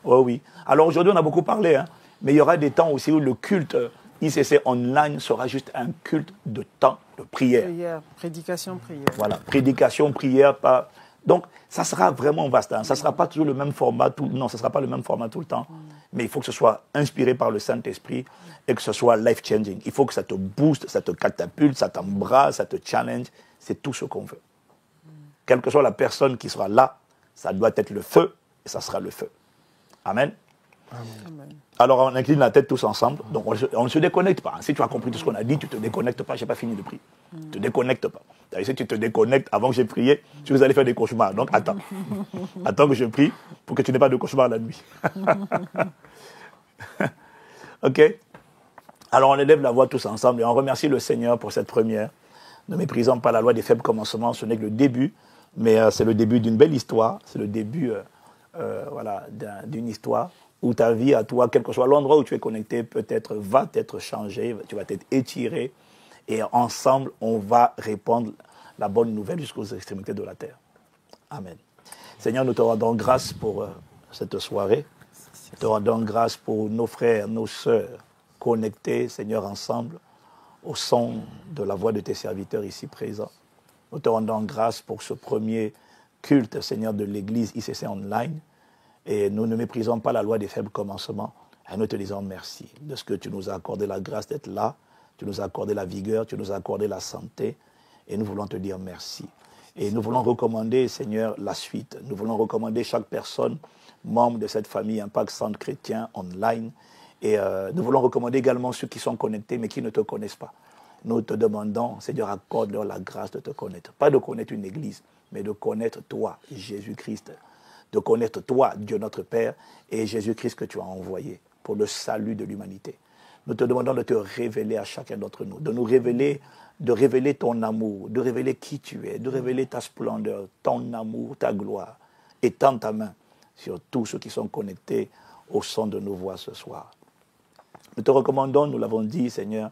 Oh oui. Alors aujourd'hui, on a beaucoup parlé, hein, mais il y aura des temps aussi où le culte ICC online sera juste un culte de temps de prière. Prière, prédication, prière. Voilà, prédication, prière. Pas... Donc, ça sera vraiment vaste. Hein. Ça ne sera pas toujours le même format. Non, ça ne sera pas le même format tout le temps. Mais il faut que ce soit inspiré par le Saint-Esprit et que ce soit life-changing. Il faut que ça te booste, ça te catapulte, ça t'embrasse, ça te challenge. C'est tout ce qu'on veut. Quelle que soit la personne qui sera là, ça doit être le feu et ça sera le feu. Amen. Amen. Alors, on incline la tête tous ensemble. Donc, on ne se déconnecte pas. Si tu as compris tout ce qu'on a dit, tu ne te déconnectes pas. Je n'ai pas fini de prier. Tu ne te déconnectes pas. Si tu te déconnectes avant que j'ai prié, tu vas aller faire des cauchemars. Donc, attends. Attends que je prie pour que tu n'aies pas de cauchemars la nuit. OK? Alors, on élève la voix tous ensemble et on remercie le Seigneur pour cette première. Ne méprisons pas la loi des faibles commencements. Ce n'est que le début, mais c'est le début d'une belle histoire. C'est le début voilà, d'une histoire où ta vie à toi, quel que soit l'endroit où tu es connecté, peut-être va t'être changé, tu vas t'être étiré, et ensemble, on va répandre la bonne nouvelle jusqu'aux extrémités de la terre. Amen. Seigneur, nous te rendons grâce pour cette soirée. Nous te rendons grâce pour nos frères, nos sœurs, connectés, Seigneur, ensemble, au son de la voix de tes serviteurs ici présents. Nous te rendons grâce pour ce premier culte, Seigneur, de l'Église ICC Online. Et nous ne méprisons pas la loi des faibles commencements. Et nous te disons merci de ce que tu nous as accordé la grâce d'être là. Tu nous as accordé la vigueur, tu nous as accordé la santé. Et nous voulons te dire merci. Et nous voulons recommander, Seigneur, la suite. Nous voulons recommander chaque personne, membre de cette famille Impact Centre Chrétien Online. Et nous voulons recommander également ceux qui sont connectés mais qui ne te connaissent pas. Nous te demandons, Seigneur, accorde-leur la grâce de te connaître. Pas de connaître une église, mais de connaître toi, Jésus-Christ. De connaître toi, Dieu notre Père, et Jésus-Christ que tu as envoyé pour le salut de l'humanité. Nous te demandons de te révéler à chacun d'entre nous, de nous révéler, de révéler ton amour, de révéler qui tu es, de révéler ta splendeur, ton amour, ta gloire. Étends ta main sur tous ceux qui sont connectés au son de nos voix ce soir. Nous te recommandons, nous l'avons dit, Seigneur,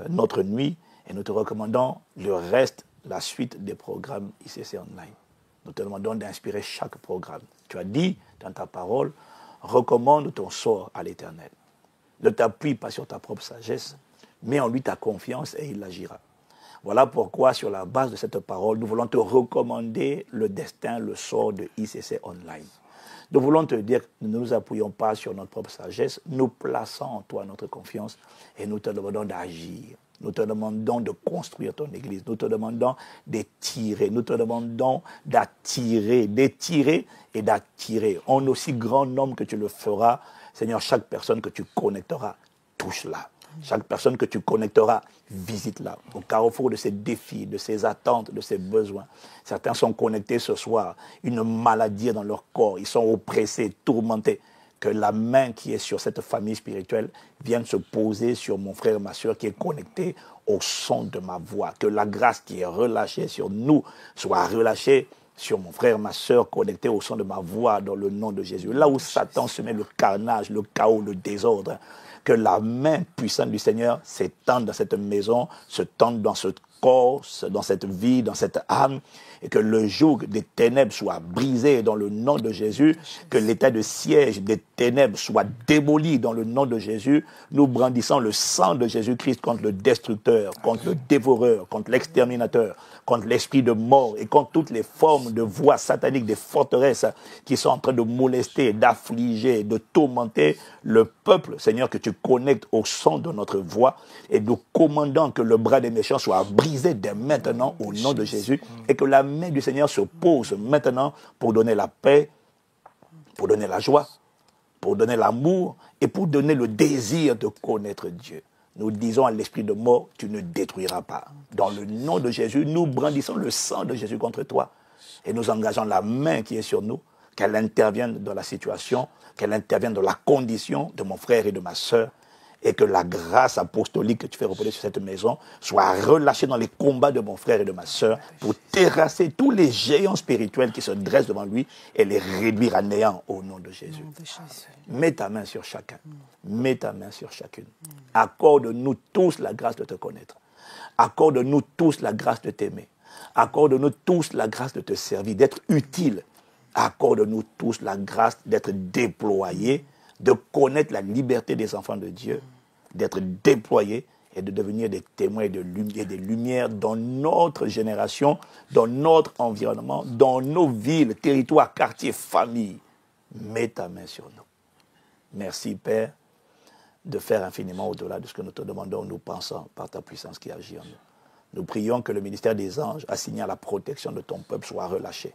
notre nuit, et nous te recommandons le reste, la suite des programmes ICC Online. Nous te demandons d'inspirer chaque programme. Tu as dit dans ta parole, recommande ton sort à l'Éternel. Ne t'appuie pas sur ta propre sagesse, mets en lui ta confiance et il agira. Voilà pourquoi, sur la base de cette parole, nous voulons te recommander le destin, le sort de ICC Online. Nous voulons te dire que nous ne nous appuyons pas sur notre propre sagesse, nous plaçons en toi notre confiance et nous te demandons d'agir. Nous te demandons de construire ton église. Nous te demandons d'étirer. Nous te demandons d'attirer, d'étirer et d'attirer. En aussi grand nombre que tu le feras, Seigneur, chaque personne que tu connecteras, touche-la. Chaque personne que tu connecteras, visite-la. Au carrefour de ses défis, de ses attentes, de ses besoins. Certains sont connectés ce soir, une maladie dans leur corps. Ils sont oppressés, tourmentés. Que la main qui est sur cette famille spirituelle vienne se poser sur mon frère et ma soeur qui est connecté au son de ma voix. Que la grâce qui est relâchée sur nous soit relâchée sur mon frère et ma soeur connectés au son de ma voix dans le nom de Jésus. Là où Satan se met le carnage, le chaos, le désordre, que la main puissante du Seigneur s'étende dans cette maison, se tende dans ce corps, dans cette vie, dans cette âme, et que le joug des ténèbres soit brisé dans le nom de Jésus, que l'état de siège des ténèbres soit démoli dans le nom de Jésus. Nous brandissons le sang de Jésus-Christ contre le destructeur, contre le dévoreur, contre l'exterminateur, contre l'esprit de mort et contre toutes les formes de voix sataniques, des forteresses qui sont en train de molester, d'affliger, de tourmenter le peuple, Seigneur, que tu connectes au son de notre voix, et nous commandons que le bras des méchants soit brisé dès maintenant au nom de Jésus, et que la main du Seigneur se pose maintenant pour donner la paix, pour donner la joie, pour donner l'amour et pour donner le désir de connaître Dieu. Nous disons à l'esprit de mort, tu ne détruiras pas. Dans le nom de Jésus, nous brandissons le sang de Jésus contre toi et nous engageons la main qui est sur nous, qu'elle intervienne dans la situation, qu'elle intervienne dans la condition de mon frère et de ma sœur, et que la grâce apostolique que tu fais reposer sur cette maison soit relâchée dans les combats de mon frère et de ma sœur pour terrasser tous les géants spirituels qui se dressent devant lui et les réduire à néant au nom de Jésus. Mets ta main sur chacun. Mets ta main sur chacune. Accorde-nous tous la grâce de te connaître. Accorde-nous tous la grâce de t'aimer. Accorde-nous tous la grâce de te servir, d'être utile. Accorde-nous tous la grâce d'être déployés, de connaître la liberté des enfants de Dieu, d'être déployés et de devenir des témoins et des lumières dans notre génération, dans notre environnement, dans nos villes, territoires, quartiers, familles. Mets ta main sur nous. Merci, Père, de faire infiniment au-delà de ce que nous te demandons, nous pensons, par ta puissance qui agit en nous. Nous prions que le ministère des anges, assigné à la protection de ton peuple, soit relâché.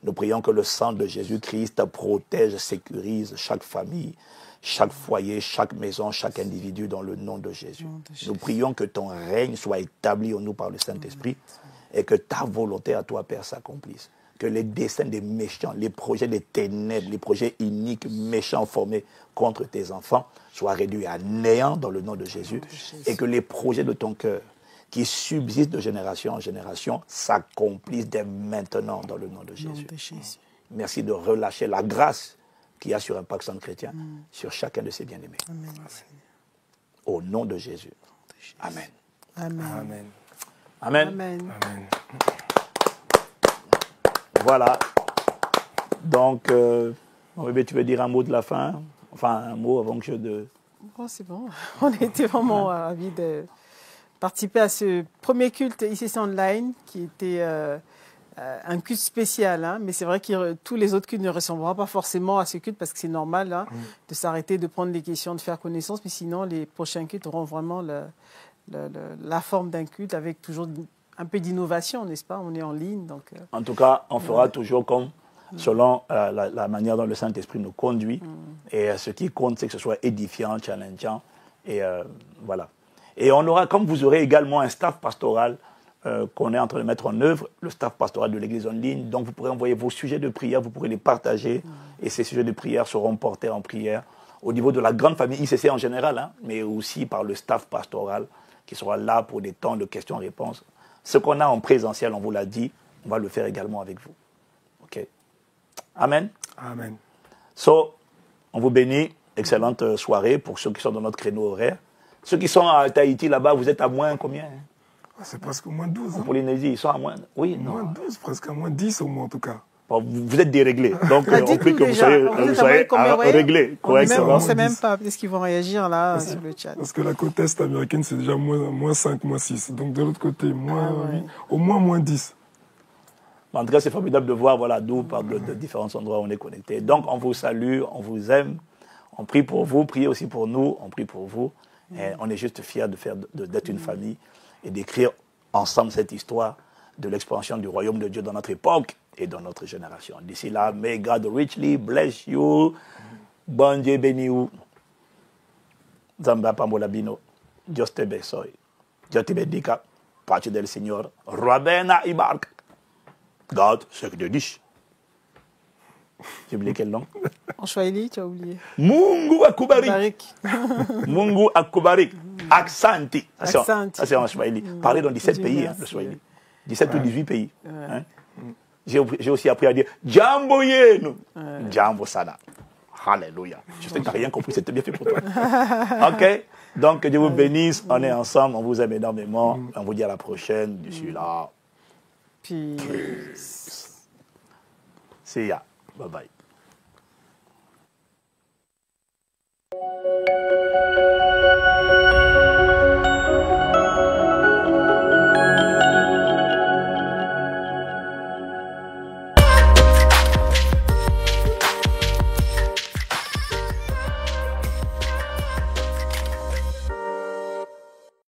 Nous prions que le sang de Jésus-Christ protège, sécurise chaque famille, chaque foyer, chaque maison, chaque individu dans le nom de Jésus. Nous prions que ton règne soit établi en nous par le Saint-Esprit et que ta volonté à toi, Père, s'accomplisse. Que les desseins des méchants, les projets des ténèbres, les projets iniques, méchants formés contre tes enfants soient réduits à néant dans le nom de Jésus et que les projets de ton cœur qui subsiste de génération en génération, s'accomplissent dès maintenant dans le nom de Jésus. Merci de relâcher la grâce qu'il y a sur Impact Centre Chrétien, sur chacun de ses bien-aimés. Au nom de Jésus. Amen. Amen. Amen. Amen. Amen. Voilà. Donc, mon bébé, tu veux dire un mot de la fin? Enfin, un mot avant que je... Bon, c'est bon. On était vraiment ravis de participer à ce premier culte ICC Online qui était un culte spécial. Hein, mais c'est vrai que tous les autres cultes ne ressembleront pas forcément à ce culte parce que c'est normal hein, de s'arrêter, de prendre les questions, de faire connaissance. Mais sinon, les prochains cultes auront vraiment la forme d'un culte avec toujours un peu d'innovation, n'est-ce pas? On est en ligne. Donc, en tout cas, on fera toujours comme selon la manière dont le Saint-Esprit nous conduit. Et ce qui compte, c'est que ce soit édifiant, challengeant. Et voilà. Et on aura, comme vous aurez également un staff pastoral qu'on est en train de mettre en œuvre, le staff pastoral de l'Église en ligne. Donc, vous pourrez envoyer vos sujets de prière, vous pourrez les partager. Et ces sujets de prière seront portés en prière au niveau de la grande famille ICC en général, hein, mais aussi par le staff pastoral qui sera là pour des temps de questions-réponses. Ce qu'on a en présentiel, on vous l'a dit, on va le faire également avec vous. OK? Amen. Amen. So, on vous bénit. Excellente soirée pour ceux qui sont dans notre créneau horaire. Ceux qui sont à Tahiti, là-bas, vous êtes à moins combien? C'est presque moins 12. En Polynésie, ils sont à moins... Oui, non. Moins 12, presque à moins 10 au moins en tout cas. Bon, vous êtes déréglés. Donc, on prie que vous soyez réglés. On ne sait même pas. Est-ce qu'ils vont réagir là sur le chat? Parce que la côte est américaine, c'est déjà moins 5, moins 6. Donc de l'autre côté, au moins moins 10. En tout cas, c'est formidable de voir, voilà, d'où, par de différents endroits où on est connecté. Donc, on vous salue, on vous aime, on prie pour vous, priez aussi pour nous, on prie pour vous. Et on est juste fiers d'être une famille et d'écrire ensemble cette histoire de l'expansion du royaume de Dieu dans notre époque et dans notre génération. D'ici là, may God richly bless you. Bon Dieu béni vous. Zamba Pambolabino. Dios te besoy. Dios te bendiga. Pace del Signore. Rabena Ibark. God, c'est que de dish. J'ai oublié quelle langue? En Swahili, tu as oublié. Mungu akubariki. Mungu akubariki. Aksanti. Ça, c'est en Swahili. Parlé dans 17 pays, hein, le Swahili. 17 ou 18 pays. Hein. J'ai aussi appris à dire Jambo yenu. Jambo sana. Alléluia. Je sais que tu n'as rien compris, c'était bien fait pour toi. OK? Donc, que Dieu vous bénisse. On est ensemble, on vous aime énormément. On vous dit à la prochaine. D'ici là. Peace. See ya. Bye bye.